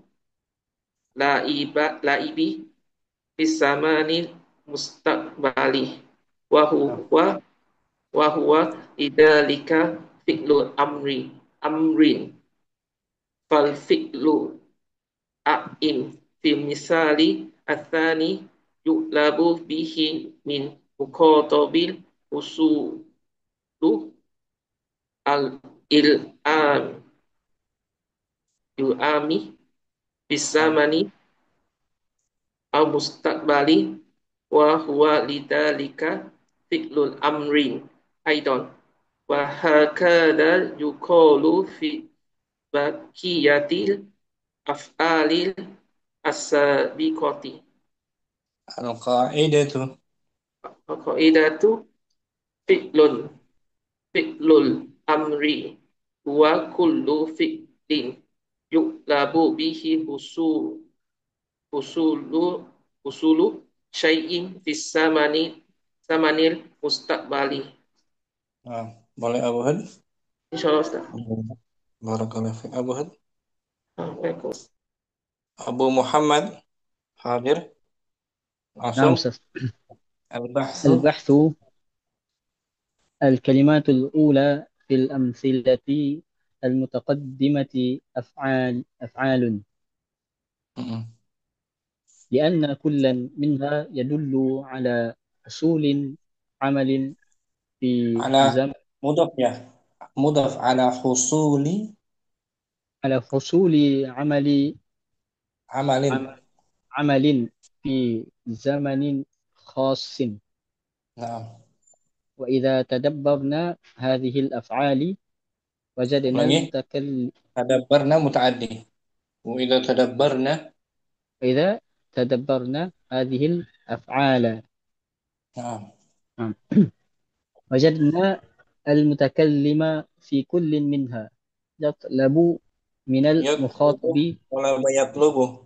laibi bisamani mustaqbali wa nah, huwa wa huwa idalika fi'lu amrin fal fi'lu a'in fil misali athani yu'labu bihi min mukhatabil usulu al il'am yu'ami nah. bisamani al mustaqbali wa huwa lidalika fi'lul amrin aidan wa hakada yuqalu fi baqiyatil af'alil as-sabiqati Al-qa'idatu. qaidatu fi'lun fi'lul amri wa kullu fi'lin yu'labu bihi usulu usulu syai'in fis samanil mustaqbali. Nah, boleh Abu Had? Insyaallah Ustaz. Barakallahu fiik Abu Had. Assalamualaikum. Abu Muhammad hadir نعم langsung. أستاذ. Al-bahsu. البحث الكلمات الأولى في الأمثلة المتقدمة أفعال Mm-mm. لأن كلا منها يدل على حصول عمل في Ala زمن mudaf ya. Mudaf ala husuli على حصول amalin. عم- عمل في زمن خاص. Nah, وإذا تدبرنا هذه الأفعال وجدنا lagi المتكلم. tadabbarna mutaaddi. Wa idza tadabbarna. وإذا تدبرنا هذه الأفعال Nah, وجدنا المتكلم في كل منها يطلب من yatlubu المخاطب wala yatlubu.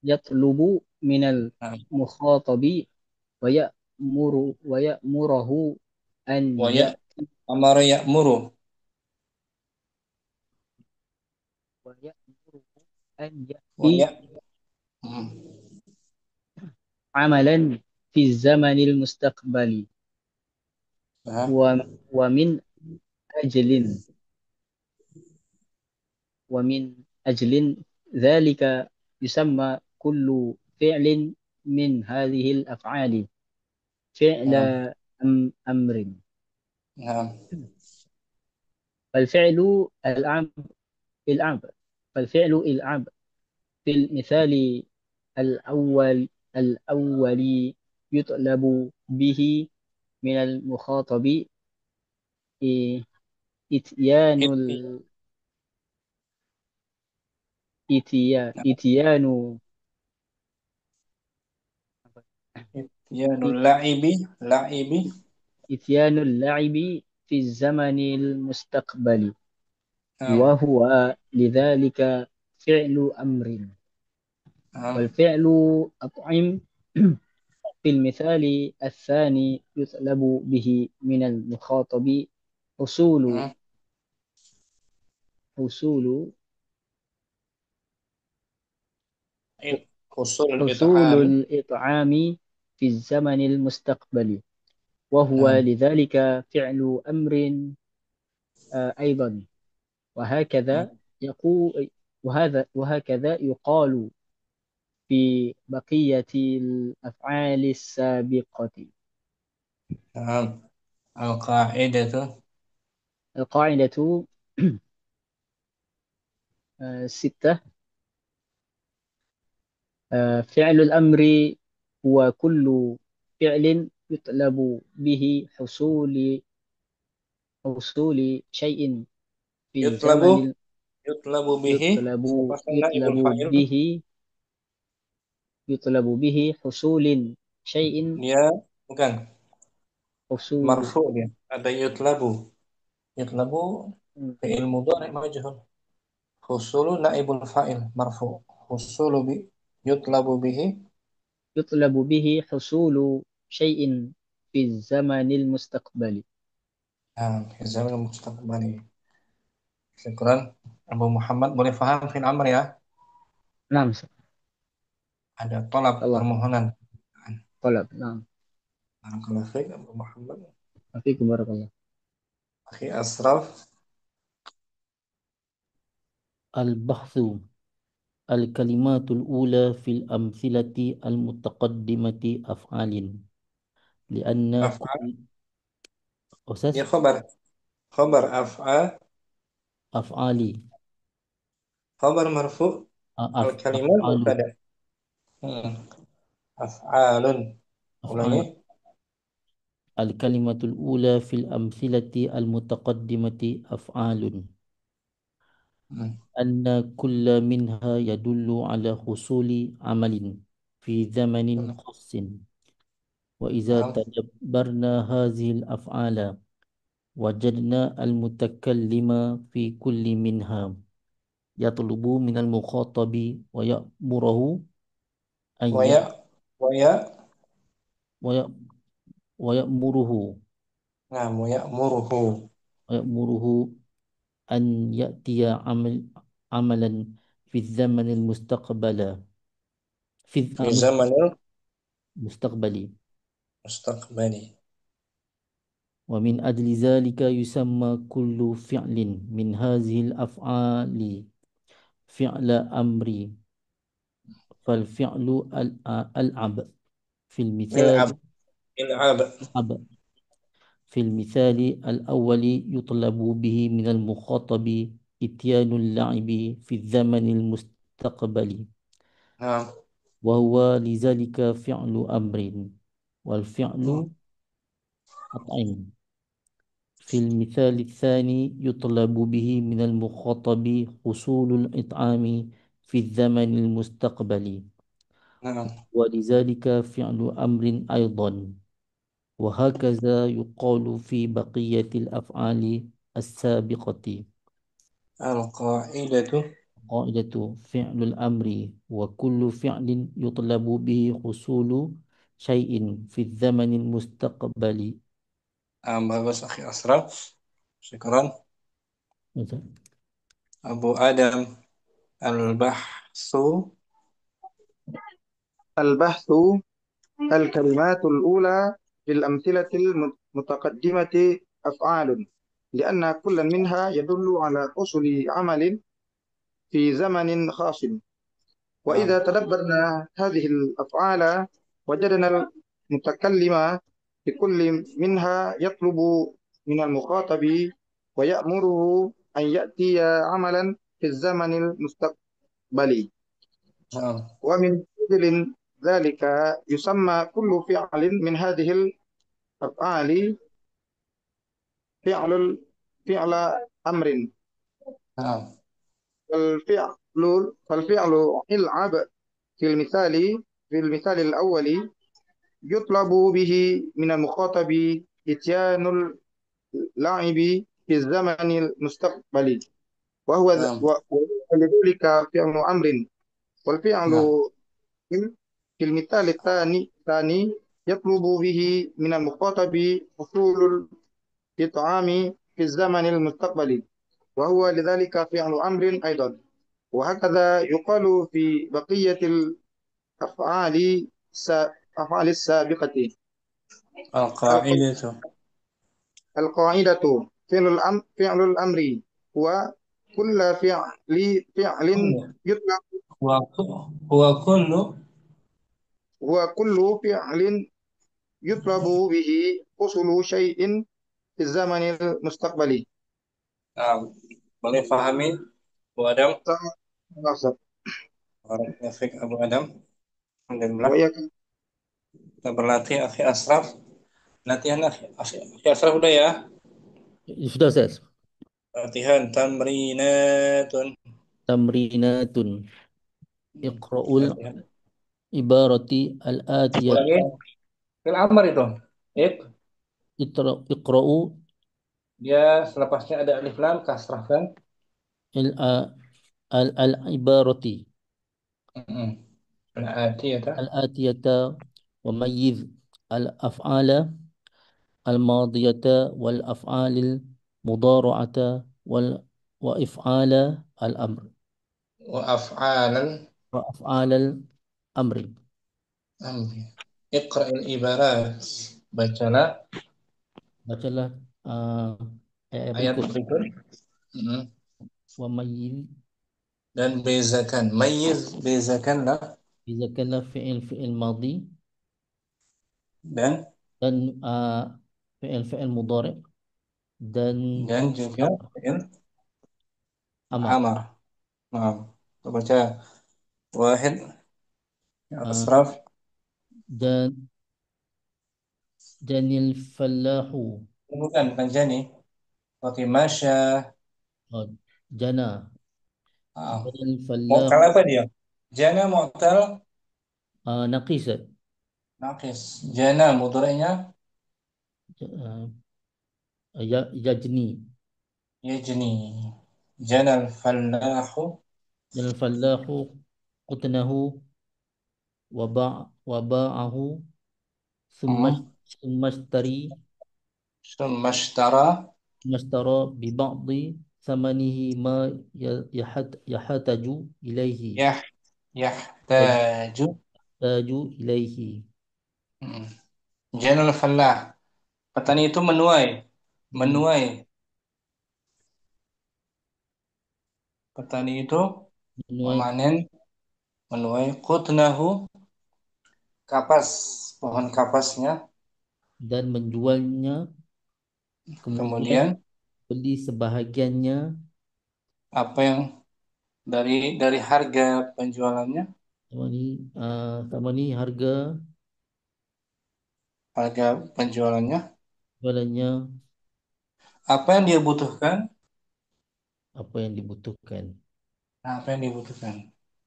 يطلب من Nah, المخاطب ويأمره أن wa ya amara ya'muru. ويأمره أن Wa يأتي ya. Hmm. عملا في الزمن المستقبلي Nah, ومن أجل ومن أجل ذلك يسمى كل فعل من هذه الأفعال فعل nah, أمر. nah. فالفعل الأمر الأمر فالفعل الأمر في المثال الأول يطلب به من المخاطب إيه، إتيان Iti. إتيان Ityanul la'ibi. La'ibi. إتيان اللعب في الزمن المستقبل Nah, وهو لذلك فعل أمر. nah, والفعل أطعم في المثال الثاني يطلب به من المخاطب حصول nah. حصول Husul حصول al-it'ami. الإطعام في الزمن المستقبل وهو Nah, لذلك فعل أمر أيضا. nah, وهكذا يقول وهكذا يقال في بقية الأفعال السابقة. nah. Al-qa'idatu. القاعدة 6. فعل الأمر هو كل فعل يطلب به حصول شيء في Yutlabu. زمن Yutlabu bihi. يطلب Siapa naibul يطلب fa'il? به يطلب به حصول شيء Dia bukan حصول marfu dia. Ada yutlabu. Yutlabu Hmm. fi'il mudhari' majhul. Husulu naibul fa'il marfu. Husulu bi yutlabu bihi. يطلب به حصول شيء في الزمن المستقبلي. Nah, fi zaman mustaqbali. Syukran. Abu Muhammad boleh paham fi'il amr ya? نعم. Ada tolak الله. permohonan. طلب. نعم. Barakallahu fiik Abu Muhammad. فيكم بارك الله. Akhi Asraf. البحث الكلمات الأولى في الأمثلة المتقدمة أفعال لأن Af'al. كل Ya أساس khabar. Khabar af'al. أفعال Khabar marfu. Al-kalimat أفعال mubtada. Hmm. Af'alun. Ulangi. أفعال الكلمة الأولى في الأمثلة المتقدمة أفعال Hmm. أن كل منها يدل على حصول عمل في زمن Hmm. خاص وإذا Naam. تدبرنا هذه الأفعال وجدنا المتكلم في كل منها يطلب من المخاطب ويأمره أن Waya. Waya. وي- ويأمره Naam. Waya'muruhu. ويأمره أن يأتي عملا في الزمن المستقبل في Fi zamanil مستقبلي mustaqbali. ومن أجل ذلك يسمى كل فعل من هذه الأفعال فعل أمر فالفعل الأب في Mil'ab. المثال Mil'ab. الأب في المثال الأول يطلب به من المخاطب إتيان اللعب في الزمن المستقبلي Naam. وهو لذلك فعل أمر Hmm. والفعل أطعم في المثال الثاني يطلب به من المخاطب حصول الإطعام في الزمن المستقبلي Naam. ولذلك فعل أمر أيضا وهكذا يقال في بقية الأفعال السابقة Al-qa'idatu. قاعدة فعل الأمر وكل فعل يطلب به حصول شيء في الزمن المستقبلي Bagus akhi Asraf. Syukran. مثلا Abu Adam. Al-bahsu. البحث الكلمات الأولى في الأمثلة المتقدمة أفعال، لأن كل منها يدل على حصول عمل في زمن خاص. وإذا Naam. تدبرنا هذه الأفعال وجدنا المتكلم في كل منها يطلب من المخاطب ويأمره أن يأتي عملا في الزمن المستقبلي. Naam. ومن أجل ذلك يسمى كل فعل من هذه الأفعال فعل فعل أمر. Naam. فالفعل فالفعل العب في المثال في المثال الأول يطلب به من المخاطب إتيان اللعب في الزمن المستقبلي، Naam. ولذلك فعل أمر. والفعل Nah. في المثال الثاني يطلب به من المخاطب حصول الإطعام في الزمن المستقبلي، وهو لذلك فعل أمر أيضا. وهكذا يقال في بقية الأفعال الأفعال السابقة. Al-qa'idatu. القاعدة فعل الأمر هو كل فعل يطلق Wa wa kullu. هو كل فعل يطلب به حصول شيء في الزمن المستقبلي. Naam. Boleh pahami Abu Adam? صح. Barakallahu fiik Abu Adam. Alhamdulillah. وإياك. Kita berlatih akhi Asraf. Latihan akhi Asraf udah ya. sudah Ustaz. Latihan tamrinatun. تمرينات اقرأوا Latihan. العبارة الآتية Ulangi. Fil amr itu. Ik. اقرأوا Dia selepasnya ada alif lam kasrah kan? العبارة Mm-mm. Al-ati ya tak? الآتية وميز الأفعال الماضية والأفعال المضارعة وإفعال الأمر Wa af'alal وأفعال الأمر. amri. Iqra'il ibarat. Bacalah Bacalah uh, ayat ayat berikut. berikut. Mm-mm. وميز Dan bezakan. Mayyiz, bezakanlah. إذا كان فعل ماضي Dan dan fi'il mudhari dan dan juga amr. fi'il Amar. amar. Nah, kita baca wahid Uh, asraf dan Janil Fallahu bukan jani seperti masya uh, Jana ah. Janil Mu'tal Fallahu apa dia? Jana mu'tal Naqisat naqis. Jana mudhari'nya uh, Yajni yajni. Jana al-fallahu Janil Fallahu Qutnahu Waba'ahu hmm. Summashtari Summa ishtara Mashtara Biba'di Samanihi ma yahataju ilaihi yah yahtaju Yahtaju ilaihi. hmm. Jana al-fallah petani itu menuai Hmm. menuai petani itu Menuai memanen menuai qutnahu kapas pohon kapasnya dan menjualnya, kemudian kemudian beli sebahagiannya, apa yang dari harga penjualannya sama ni harga harga penjualannya jualannya apa yang dia butuhkan apa yang dibutuhkan. nah, apa yang dibutuhkan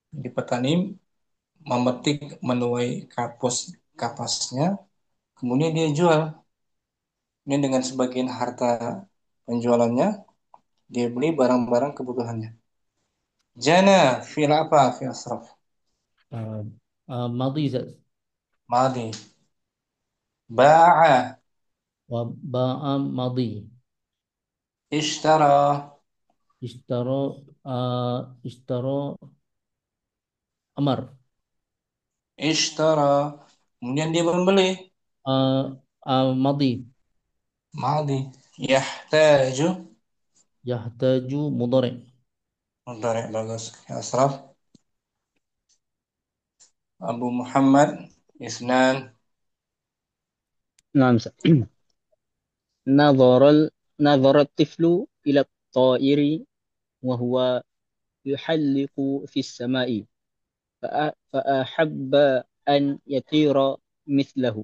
di petani memetik menuai kapasnya kemudian dia jual ini dengan sebagian harta penjualannya dia beli barang-barang kebutuhannya jana fil apa fi asraf Uh, Madi madi ba'a wa ba'a madi ishtara ishtara ishtara amar ishtara kemudian dia membeli madi madi yahtaju yahtaju mudhari. mudhari bagus ya asraf Abu Muhammad Isnan نعم نظر نظر الطفل إلى الطائر وهو يحلق في السماء فأحب أن يطير مثله.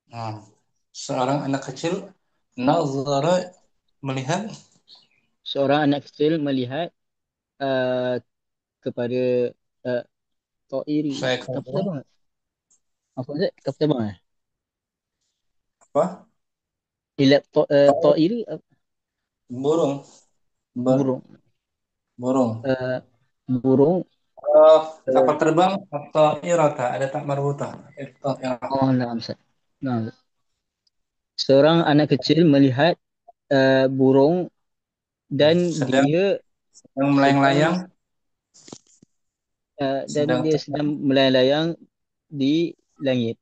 nah, seorang anak kecil nazara melihat Seorang anak kecil melihat uh, kepada uh, Ta'iri. seekor Kapal burung terbang. Apa Ustaz? Kapal terbang apa Ila oh, Ta'iri burung burung. burung Uh, burung. oh, kapal Uh, terbang atau irata ada tak marbuta itu irah oh, naam Ustaz. Naam. Seorang anak kecil melihat burung dan sedang dia sedang sedang melayang-layang dan sedang dia terbang sedang melayang-layang di langit.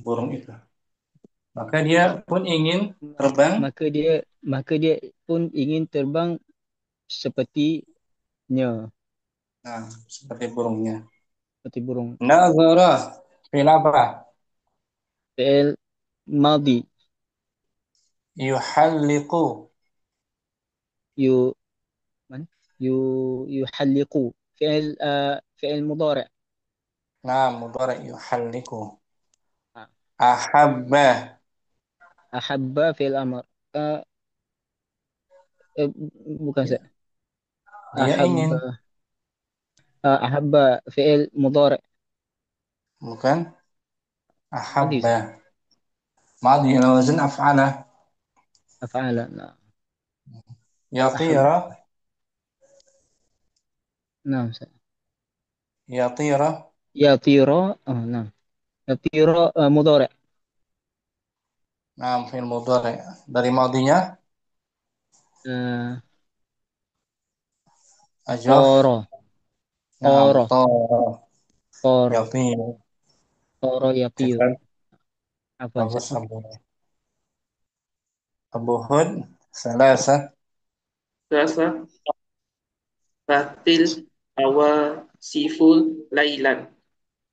burung itu maka dia pun ingin terbang Maka dia pun ingin terbang sepertinya, nah seperti burungnya seperti burung. nazara fil apa Fi'il madi yuhalliqu yu mana? Yuhalliqu. Fi'il mudhari'. nah mudhari yuhalliqu Ah, ahabba Ahabba fi'il amr. Uh, Bukan dia, saya. dia ingin Ahabba Ahabba fi'il mudhari'. bukan Madi Ustaz. ahabba madi ala wazn af'ala أفعل. نعم. أحب. يطير. نعم أستاذ. يطير. يطير. نعم. يطير مضارع. Nah, fi'il mudhari. Dari madinya, آه، ajaf. طار. Nah, طار. tara. طار. Yatir. طار يطير. Kan? عفوا أستاذ. Bagus, Abu Hud. Salasa. Rasa batil awa siful lailan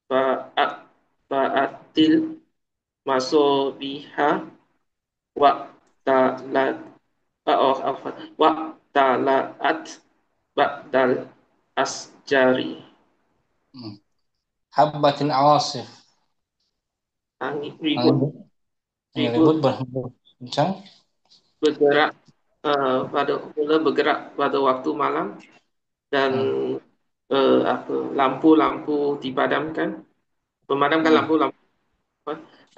fa'at fa'atil masobiha wa talat apa wa talaat ba'dal asjari. Hmm. Habbatin awasif. Angin Angin, ribut angin ribut ribut berkencang. bergerak pada mula bergerak pada waktu malam dan Hmm. lampu-lampu dipadamkan, memadamkan Hmm. lampu-lampu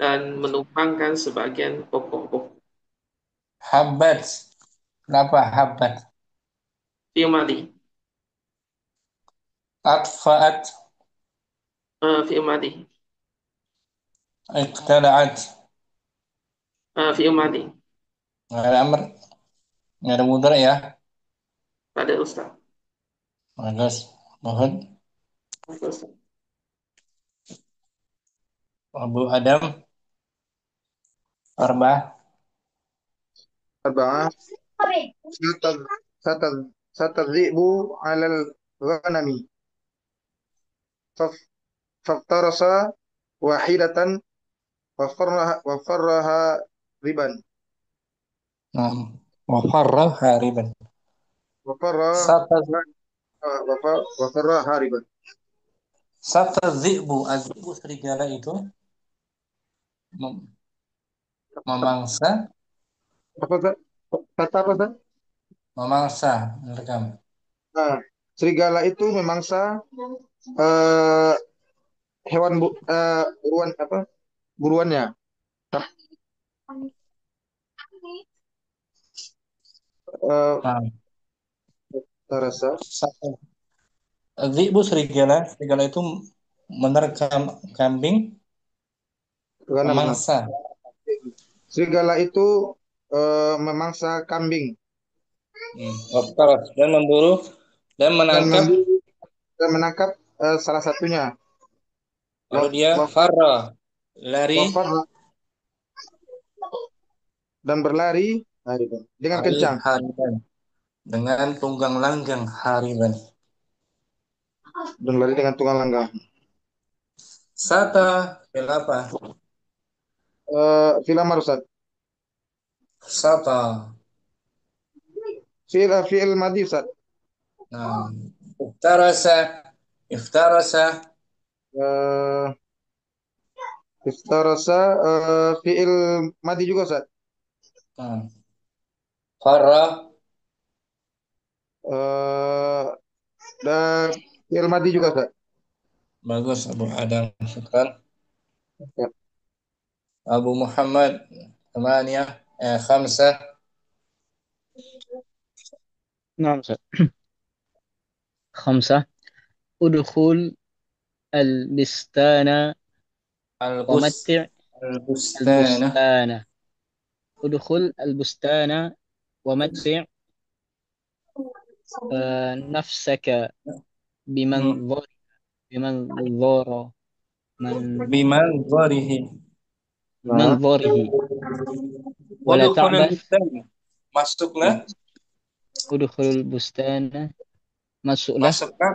dan menumpangkan sebagian pokok-pokok. Habbat. Kenapa habbat? Fi'il madi, Atfa'at. fi'il madi, Iqtala'at. fi'il madi. Nggak ada amr. Nggak ada mudhari ya. Pada Ustaz. Bagus. Abu Hud. Ustaz. Abu Adam. Arba'ah. أربعة. ستض ستضيء على الغنم فافترس واحدة وفرها ربا Nah. Wafarra hariban. وفر وفرها هاربا. Sata zi'bu. Az-zi'bu serigala itu memangsa, Apa Ustaz? Kata apa Ustaz? memangsa, merekam. Nah, serigala itu memangsa eh, hewan buruan apa? Buruannya. Eh, Nah, Tarasa. sata zi'bu serigala, serigala itu menerkam kambing, Ganam. Nah. memangsa. Serigala itu memangsa kambing Waftaras dan memburu dan dan menangkap, menangkap salah satunya. lalu Waf, dia waf, farra, lari wafar dan berlari hariban. Dengan hari kencang. hariban dengan tunggang langgang hariban. Dan lari dengan tunggang langgang. Sata apa? Fi'il amar Ustaz. Sata. Fi'il madhi Ustaz. Nah, iftarasa, iftarasa. Eh, Iftarasa fi'il madhi juga Ustaz. Nah, farra. Eh, dan fi'il madhi juga Ustaz. Bagus Abu Adam. Syukran. Ya. Abu Muhammad. Thamaniyah. Khamsah. نعم أستاذ. خمسة. ادخل البستان Al-Bus. ومتع. Al-Bustana. البستان. ادخل البستان ومتع نفسك Hmm. بمنظر بمنظر من Biman zarihi. Nah, بمنظره ولا Udkhulul تعبث. bustan. Masuklah, ادخل البستان. masuklah masuklah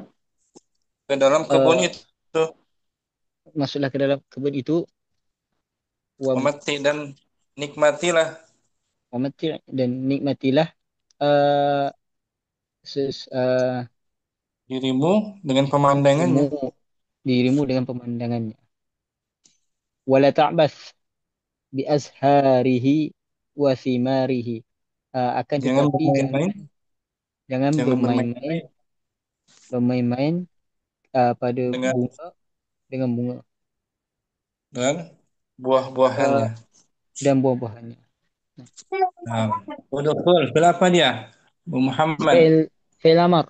ke dalam kebun uh, itu. masuklah ke dalam kebun itu. wa Memeti dan nikmatilah wamati' dan nikmatilah uh, ses, uh, dirimu dengan dirimu pemandangannya. dirimu dengan pemandangannya. Wala ta'bath bi azharihi wa thimarihi. Akan Jangan tetapi bermain-main, jangan jangan bermain-main bermain-main bermain-main pada dengan bunga dengan bunga dengan buah-buahannya. uh, dan buah-buahannya. Nah, udkhul. Fil apa dia? Bu Muhammad. فعل فعل أمر.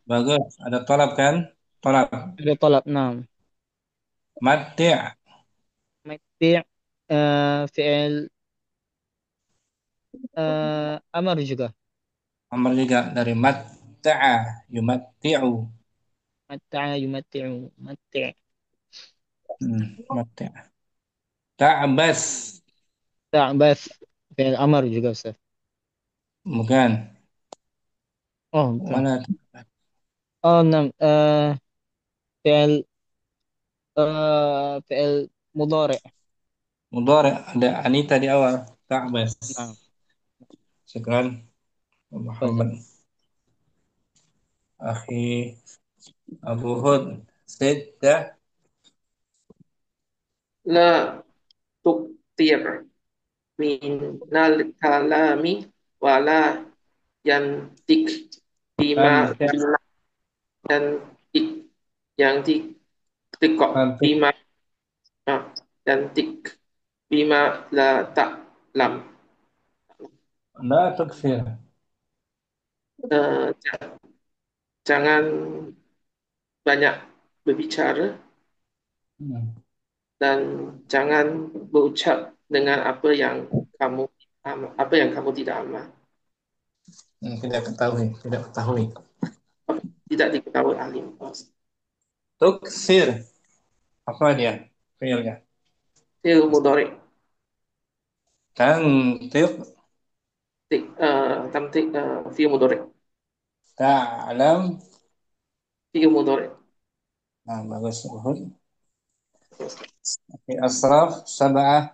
Bagus. Ada tolab kan? Tolab. ada طلب. نعم. Mati'. متع. فعل أمر juga. Amar juga dari matta'a. Yumatti'u. متع يمتع متع. Mati'. Ta'bas. تعبث فعل أمر juga Ustaz. Bukan. Oh bukan. Mana? Oh نعم. فعل فعل مضارع. Mudhari'. Ada Anita di awal. Ta'bas. نعم. Syukran. فضل. Muhammad. Akhi Abu Hud. Siddah. La tuktir minal kalami wala yantik bima Anti'. dan ik yang di tikok Anti'. bima dan tik bima la tak lam. La tukfir. Jangan banyak berbicara Hmm. dan jangan berucap dengan kamu apa yang kamu tidak amal, Tidak ketahui. Tidak ketahui. tidak diketahui alim. Tuksir. Apa dia? Fiilnya. Fi'il mudhari, Tantiq. tamtik, fi'il mudhari, Ta'lam. fi'il mudhari. Nah, bagus. Uhud. Fi asraf. Sab'ah.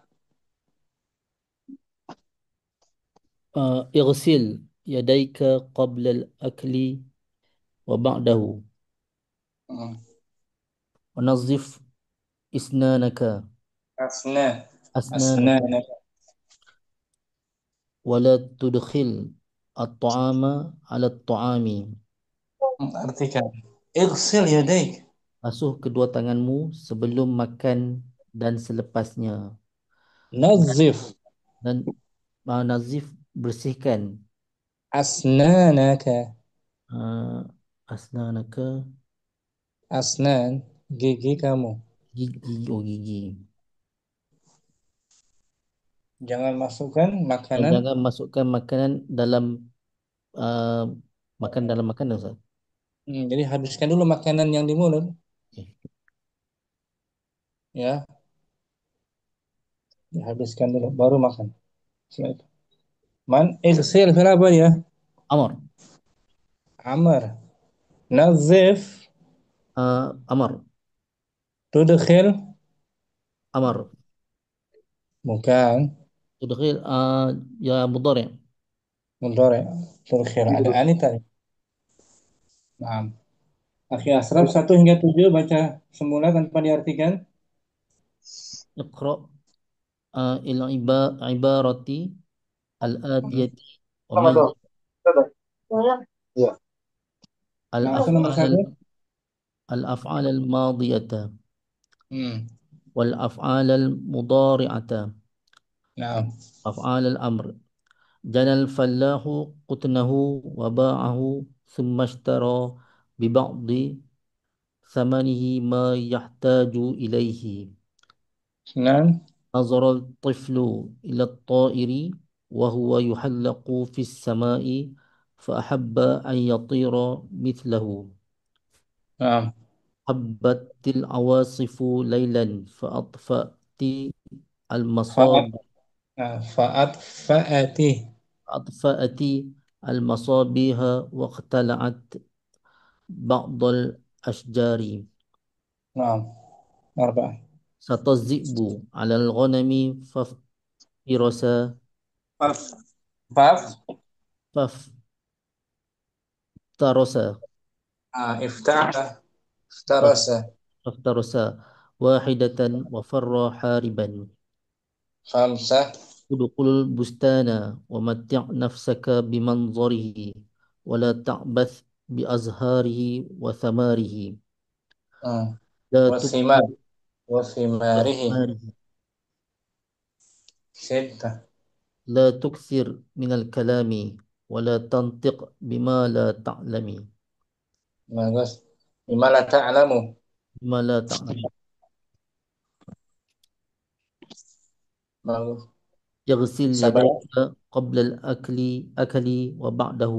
اغسل يديك قبل الأكل وبعده Hmm. ونظف أسنانك Asna. أسنانك Asna. ولا تدخل الطعام على الطعام. Artikan. Igsil yadaik. Basuh kedua tanganmu sebelum makan dan selepasnya. Nazif. Dan nazif, bersihkan. Asnanaka. Asnanaka, Asnan. Gigi kamu. gigi, oh gigi. Jangan masukkan Dan makanan. jangan masukkan makanan dalam uh, makan dalam makanan, Ustaz. Jadi habiskan dulu makanan yang di mulut. Okay. Ya. Dihabiskan dulu. Baru makan. Setelah itu. Man. Igsil. Fil apa dia? Amar. Amar. Nazif. Amar. Tudkhil. Amar. Bukan. Tudkhil ya mudhari'. Mudhari. Tudkhil. Ada anita. Nah. Akhi Asraf 1 hingga 7 baca semula tanpa diartikan. Iqra ibarati Hmm. al-atiyati wa Sama mayyiz dong. Iya. Langsung nomor al-af'al 1. al-af'al al-madiyata Hmm. wal af'al al-mudari'ata Nah. af'al al-amr. جنى الفلاح قطنه وباعه ثم اشترى ببعض ثمنه ما يحتاج إليه. Senang. نظر الطفل إلى الطائر وهو يحلق في السماء فأحب أن يطير مثله. Nah. حبت العواصف ليلا Fa'at. المصاب Nah. Fa'at. Fa'ati. أطفأت المصابيح واقتلعت بعض الأشجار. Nah. Arba'ah. سطى الذئب على الغنم فافترس Faf. Faf. فافترس Ifta'ah. Iftarasa. فافترس واحدة وفر حاربا. Khamsah. ادخل البستان ومتع نفسك بمنظره ولا تعبث بأزهاره وثماره. Hmm. لا Wasimar. تكثر Wasimarihi. وثماره. Sittah. لا تكثر من الكلام ولا تنطق بما لا تعلم. Bagus. Bima la ta'lamu. بما لا تعلم. Bagus. اغسل Sabar. يديك قبل الأكل وبعده.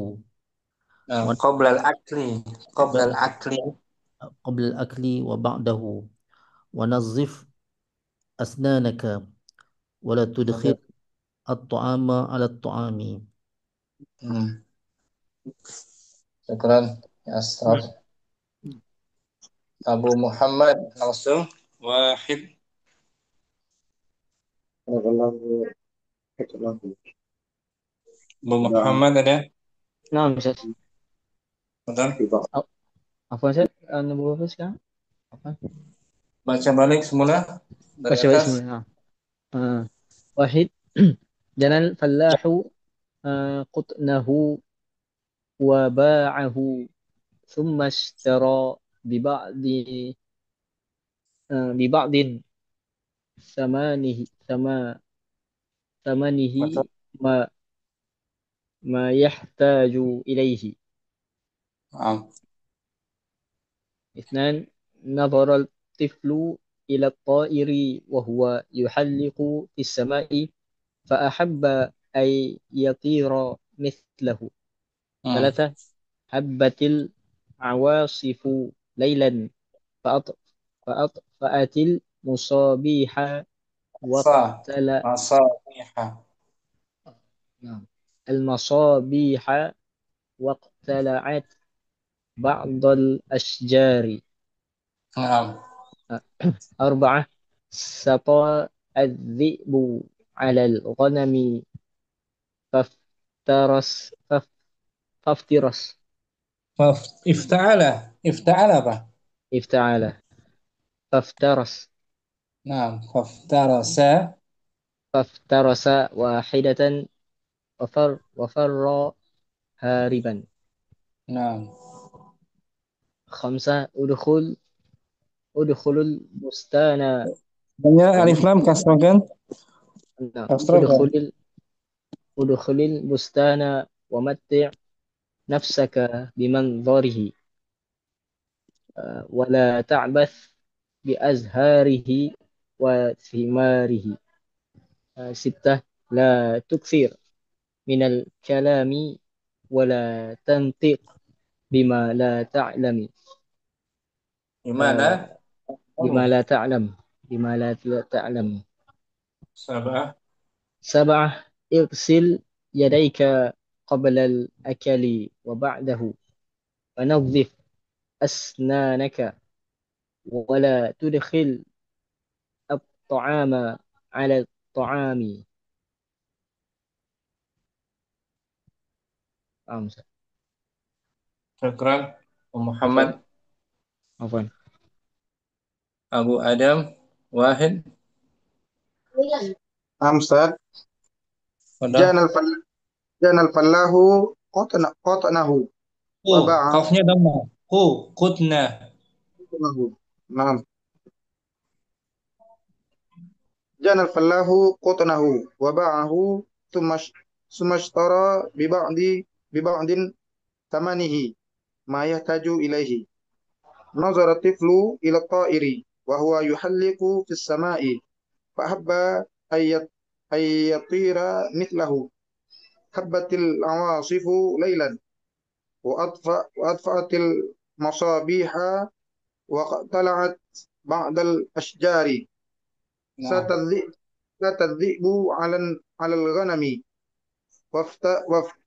Qabla al-akli. Qabla قبل al-akli. قبل الأكل وبعده. ونظف أسنانك ولا تدخل Bagus. الطعام على الطعام. Hmm. Syukran. Ya, Asraf. Abu Muhammad langsung. Wahid. Abu Muhammad ada. نعم أستاذ. Betul. أ- عفوا أستاذ، أنا بقول sekarang. عفوا. Baca balik semula dari baca balik atas. semula. نعم. واحد. جنى الفلاح قطنه وباعه ثم اشترى ببعض ثمانه ثمنه Betul. ما ما يحتاج إليه. Ah. اثنان. نظر الطفل إلى الطائر وهو يحلق في السماء فأحب أن يطير مثله. Hmm. ثلاثة. حبت العواصف ليلا فأط- فأطفأت المصابيح Sa. واقتل Masabiha. نعم. المصابيح واقتلعت بعض الأشجار. Naam. أربعة. سطى الذئب على الغنم فافترس فافترس Ifta'ala. Ifta'ala apa? افتعل فافترس Naam. Faftarasa. فافترس واحدة وفر هاربا. Naam. خمسة. ادخل البستان Banyak alif ومت lam kasrah kan? نعم. Kasrah kan? ادخل البستان ومتع نفسك بمنظره ولا تعبث بأزهاره وثماره. ستة. لا تكثر من الكلام ولا تنطق بما لا تعلم. Gimana? آه، بما لا تعلم بما لا تعلم. Sabah. سبعة. اغسل يديك قبل الأكل وبعده ونظف أسنانك ولا تدخل الطعام على الطعام. خمسة. Syukran. Muhammad. عفوا. عفوا. Abu Adam. Wahid. Amstad. Udah. Janal fal janal fallahu qatnahu wa ba'ahu. Qafnya dhamma. Qutna. Naam. Janal fallahu qatnahu wa ba'ahu thumma ishtara bi ba'din thamanihi ma yahtaju ilaihi. Nazara tiflu ila ta'iri wa huwa yuhalliqu fis sama'i fa habba ay yatira mithlahu. Habbatil awasifu laylan وأطفأت المصابيح وطلعت بعض الأشجار. سات Nah. الذئب سات الذئب على الغنم وافت- وف-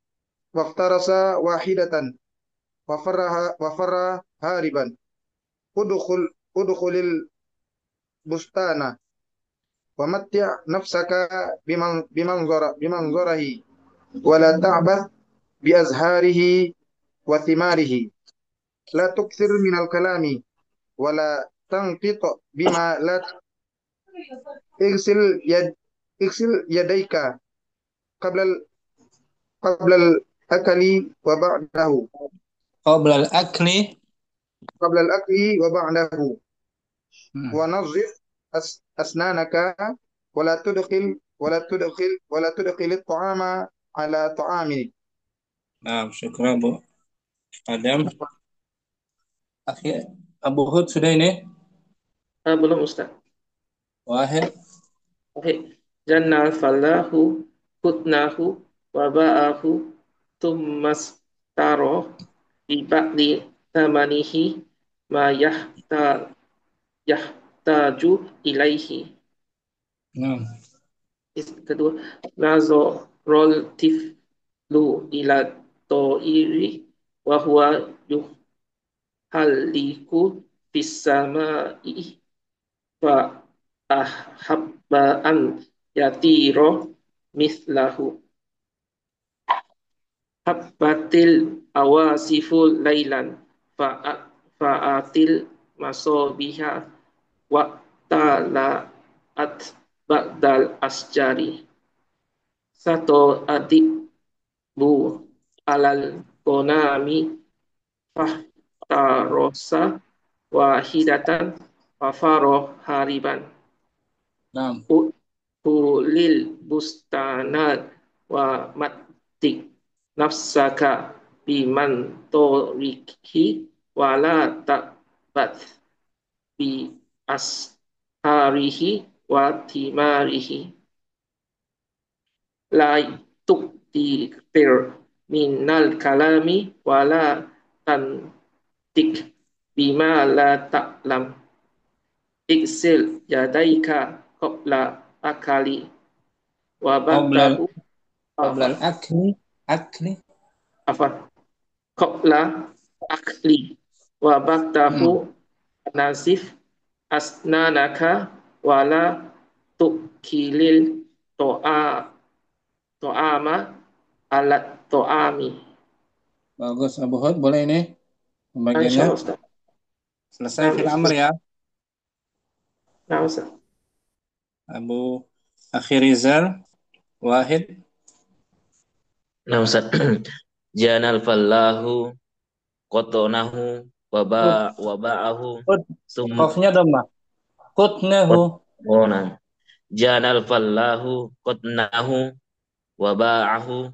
وافترس واحدة وفر هاربا. ادخل البستان ومتع نفسك بمنظره ولا تعبث بأزهاره وثماره. لا تكثر من الكلام ولا تنطق بما لا. اغسل يد اغسل يديك قبل قبل الأكل وبعده. Qabla al-akli. قبل الأكل وبعده. Hmm. ونظف أسنانك ولا تدخل الطعام على طعامي. Nah, syukur Bu Adam. Akhir Abu Hud sudah ini. Belum Ustaz. Wahid. Baik. Janna falahu hutnahu wa ba'ahu tummas taro bi ba'di tamanihi ma yahtaju ilaihi. Nah, Kedua, nazarul tiflu ila to'iri wa huwa yuhalliku fis sama'i fa ahabba an yatiro mislahu habbatil awasiful lailan fa'atil masobiha wa tala'at ba'dal asjari sato adik bu alal konami fahtarosa wahidatan fafaro hariban nah. Ulil bustanat wa matik nafsaka biman toriki wala takbat bi asharihi wa timarihi la tuktir minal kalami wala tantik bima la ta'lam iksil yadaika qabla akali wa Qoblal ba'dahu qoblal akli. apa qabla akli wa ba'dahu Hmm. nasif asnanaka wala tukilil to'ama alat to'ami. Bagus Abu Hud, boleh ini pembagiannya. Insyaallah Ustaz. Selesai fil amr ya. Nah Ustaz. Abu Akhirizal Wahid. Nah Ustaz. Janal fallahu qotonahu waba'ahu Kut. sum Qafnya dhammah. Qutnahu. qotonan. Janal fallahu qotnahu waba'ahu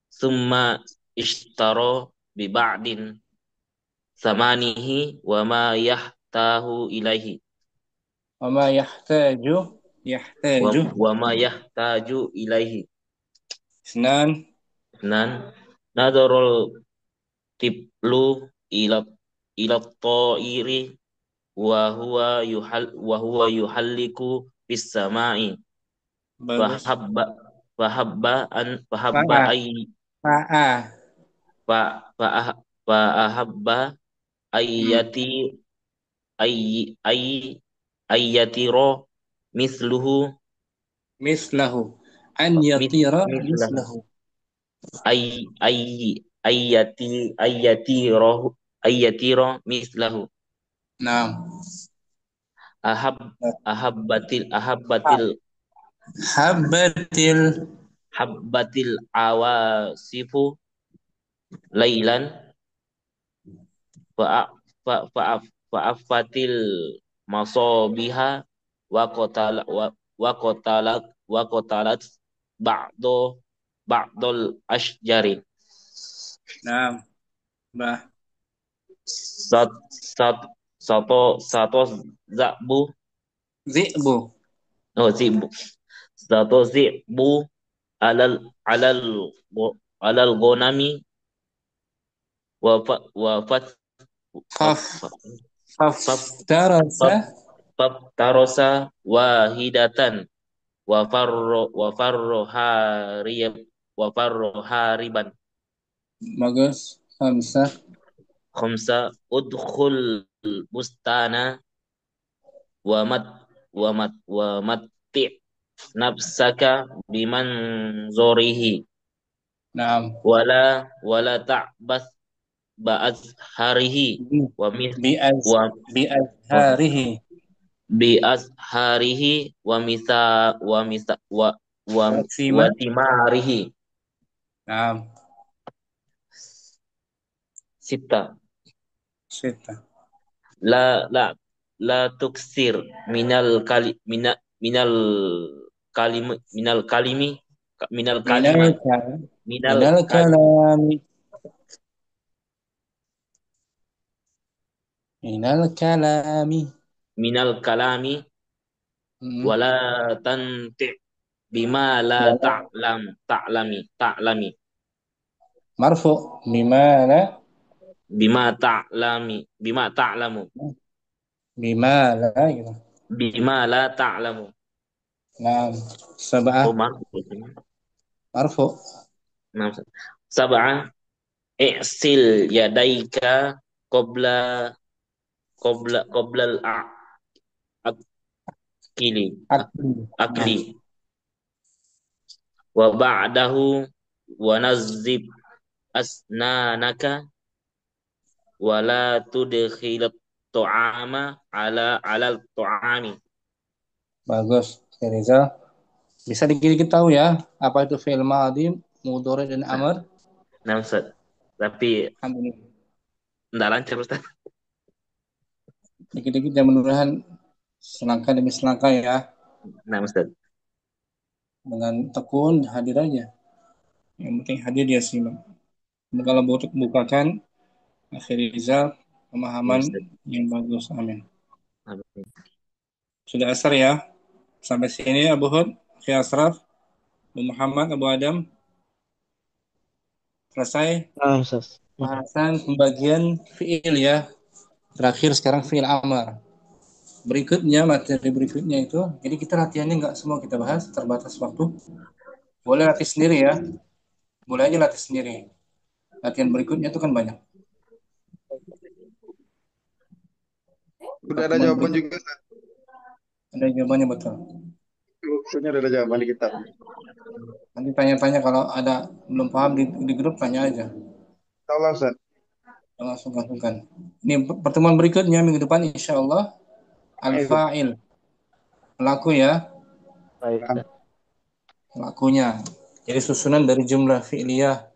summa ishtaro bi ba'din samanihi wa ma yahtahu ilaihi Wa ma yahtaju wa ma yahtaju ilaihi. Isnan. Nan nadarul tiblu ila ta'iri wa huwa yuhalliku bis sama'i Bagus. fahabba Fa'a. ay Fa'a. fa fa fa ahabba ayyati ay ay ayyatiro misluhu Mislahu. An yatira mislahu mislahu. ay ay ayyatiro mislahu Nah. ahab ahabbatil Habbatil habbatil awasifu lailan fa fa fa fa'afatil masabiha wa qatalat ba'dul ashjari Nah. Bah. sat sat sato zabu Zi'bu. zibu sato zibu alal alal alal gonami wa fa wa fat Faf. faf Faftarasa. tarosa wahidatan wa farro hariban Bagus. Khamsah. khamsa udkhul bustana wa matti nafsaka biman zorihi Nah. wala ta'bas ba'az harihi wa mis Bi'az. wa Bi'azharihi. bi asharihi wa Waksima. timarihi Nah. sita Sita. la tuksir minal minal kalimi minal Minal kalima kalam. minal Minal kal kalami. Minal kalami. minal kalami Hmm. wala tanti bima la Wala. ta'lami Marfu. Bimana. bima ta'lamu Bimala gitu. bima la ta'lamu. Nah, sab'ah. Oh, maaf. Marfu. Nah, sab'ah i'sil yadaika qabla qabla al-akili Akli. Nah, akli wa ba'dahu wa nazzib asnanaka wa la tudkhil ta'ama ala ta'ami. bagus. Oke, Rizal. Bisa dikit-dikit tahu ya, apa itu fi'il madhi, mudhari dan Nah, amr? nah Ustaz. Tapi Alhamdulillah. enggak lancar Ustaz. Dikit-dikit ya mudah-mudahan selangkah demi selangkah ya, Nah Ustaz. dengan tekun hadir aja. Yang penting hadir dia simak. Dan kalau bukakan akhir Rizal Ya pemahaman Ustaz. yang bagus. Amin. Amin. Sudah asar ya. Sampai sini Abu Hud, Akhil Asraf, Abu Muhammad, Abu Adam. Selesai Nah, Ustaz. bahasan pembagian fi'il ya. Terakhir sekarang fi'il amar. Berikutnya, materi berikutnya itu, jadi kita latihannya nggak semua kita bahas, terbatas waktu. Boleh latih sendiri ya. Boleh aja latih sendiri. Latihan berikutnya itu kan banyak. Udah ada Pertemuan jawaban berikut juga, Ustaz. ada jawabannya betul. Bukunya udah ada jawaban di kitab. Nanti tanya-tanya kalau ada belum paham di grup tanya aja. Tahu lah, Ustaz. Jangan langsung lakukan. Ini pertemuan berikutnya minggu depan insya Allah Ayo. al-fa'il. Pelaku ya, Baik, Ustaz. pelakunya. Jadi susunan dari jumlah fi'liyah.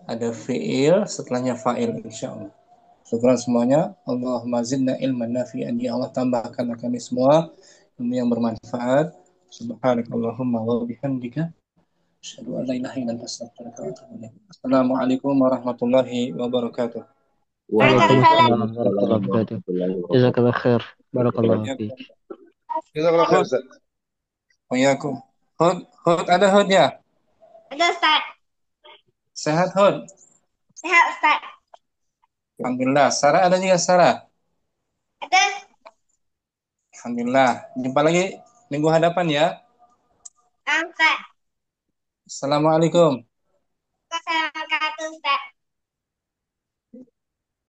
Ada fi'il, setelahnya fa'il insya Allah. Syukur semuanya. Allahumma zidna ilman nafi'an. Ya Allah tambahkan kami semua ilmu yang bermanfaat. Subhanakallahumma wa bihamdika. Asyhadu an la ilaha illa anta astaghfiruka wa atubu ilaik. Assalamualaikum warahmatullahi wabarakatuh. Waalaikumsalam Waalaikumsalam warahmatullahi wabarakatuh. warahmatullahi wabarakatuh. Jazakallah khair. Barakallahu Ya, fiik. Jazakallah khair, Hud, Ustaz. Wayakum. Hud ada Hud ya? Ada Ustaz. Sehat Hud? Sehat Ustaz. Alhamdulillah. Sarah ada juga Sarah? Ada. Alhamdulillah. Jumpa lagi minggu hadapan ya. Ustaz. Assalamualaikum.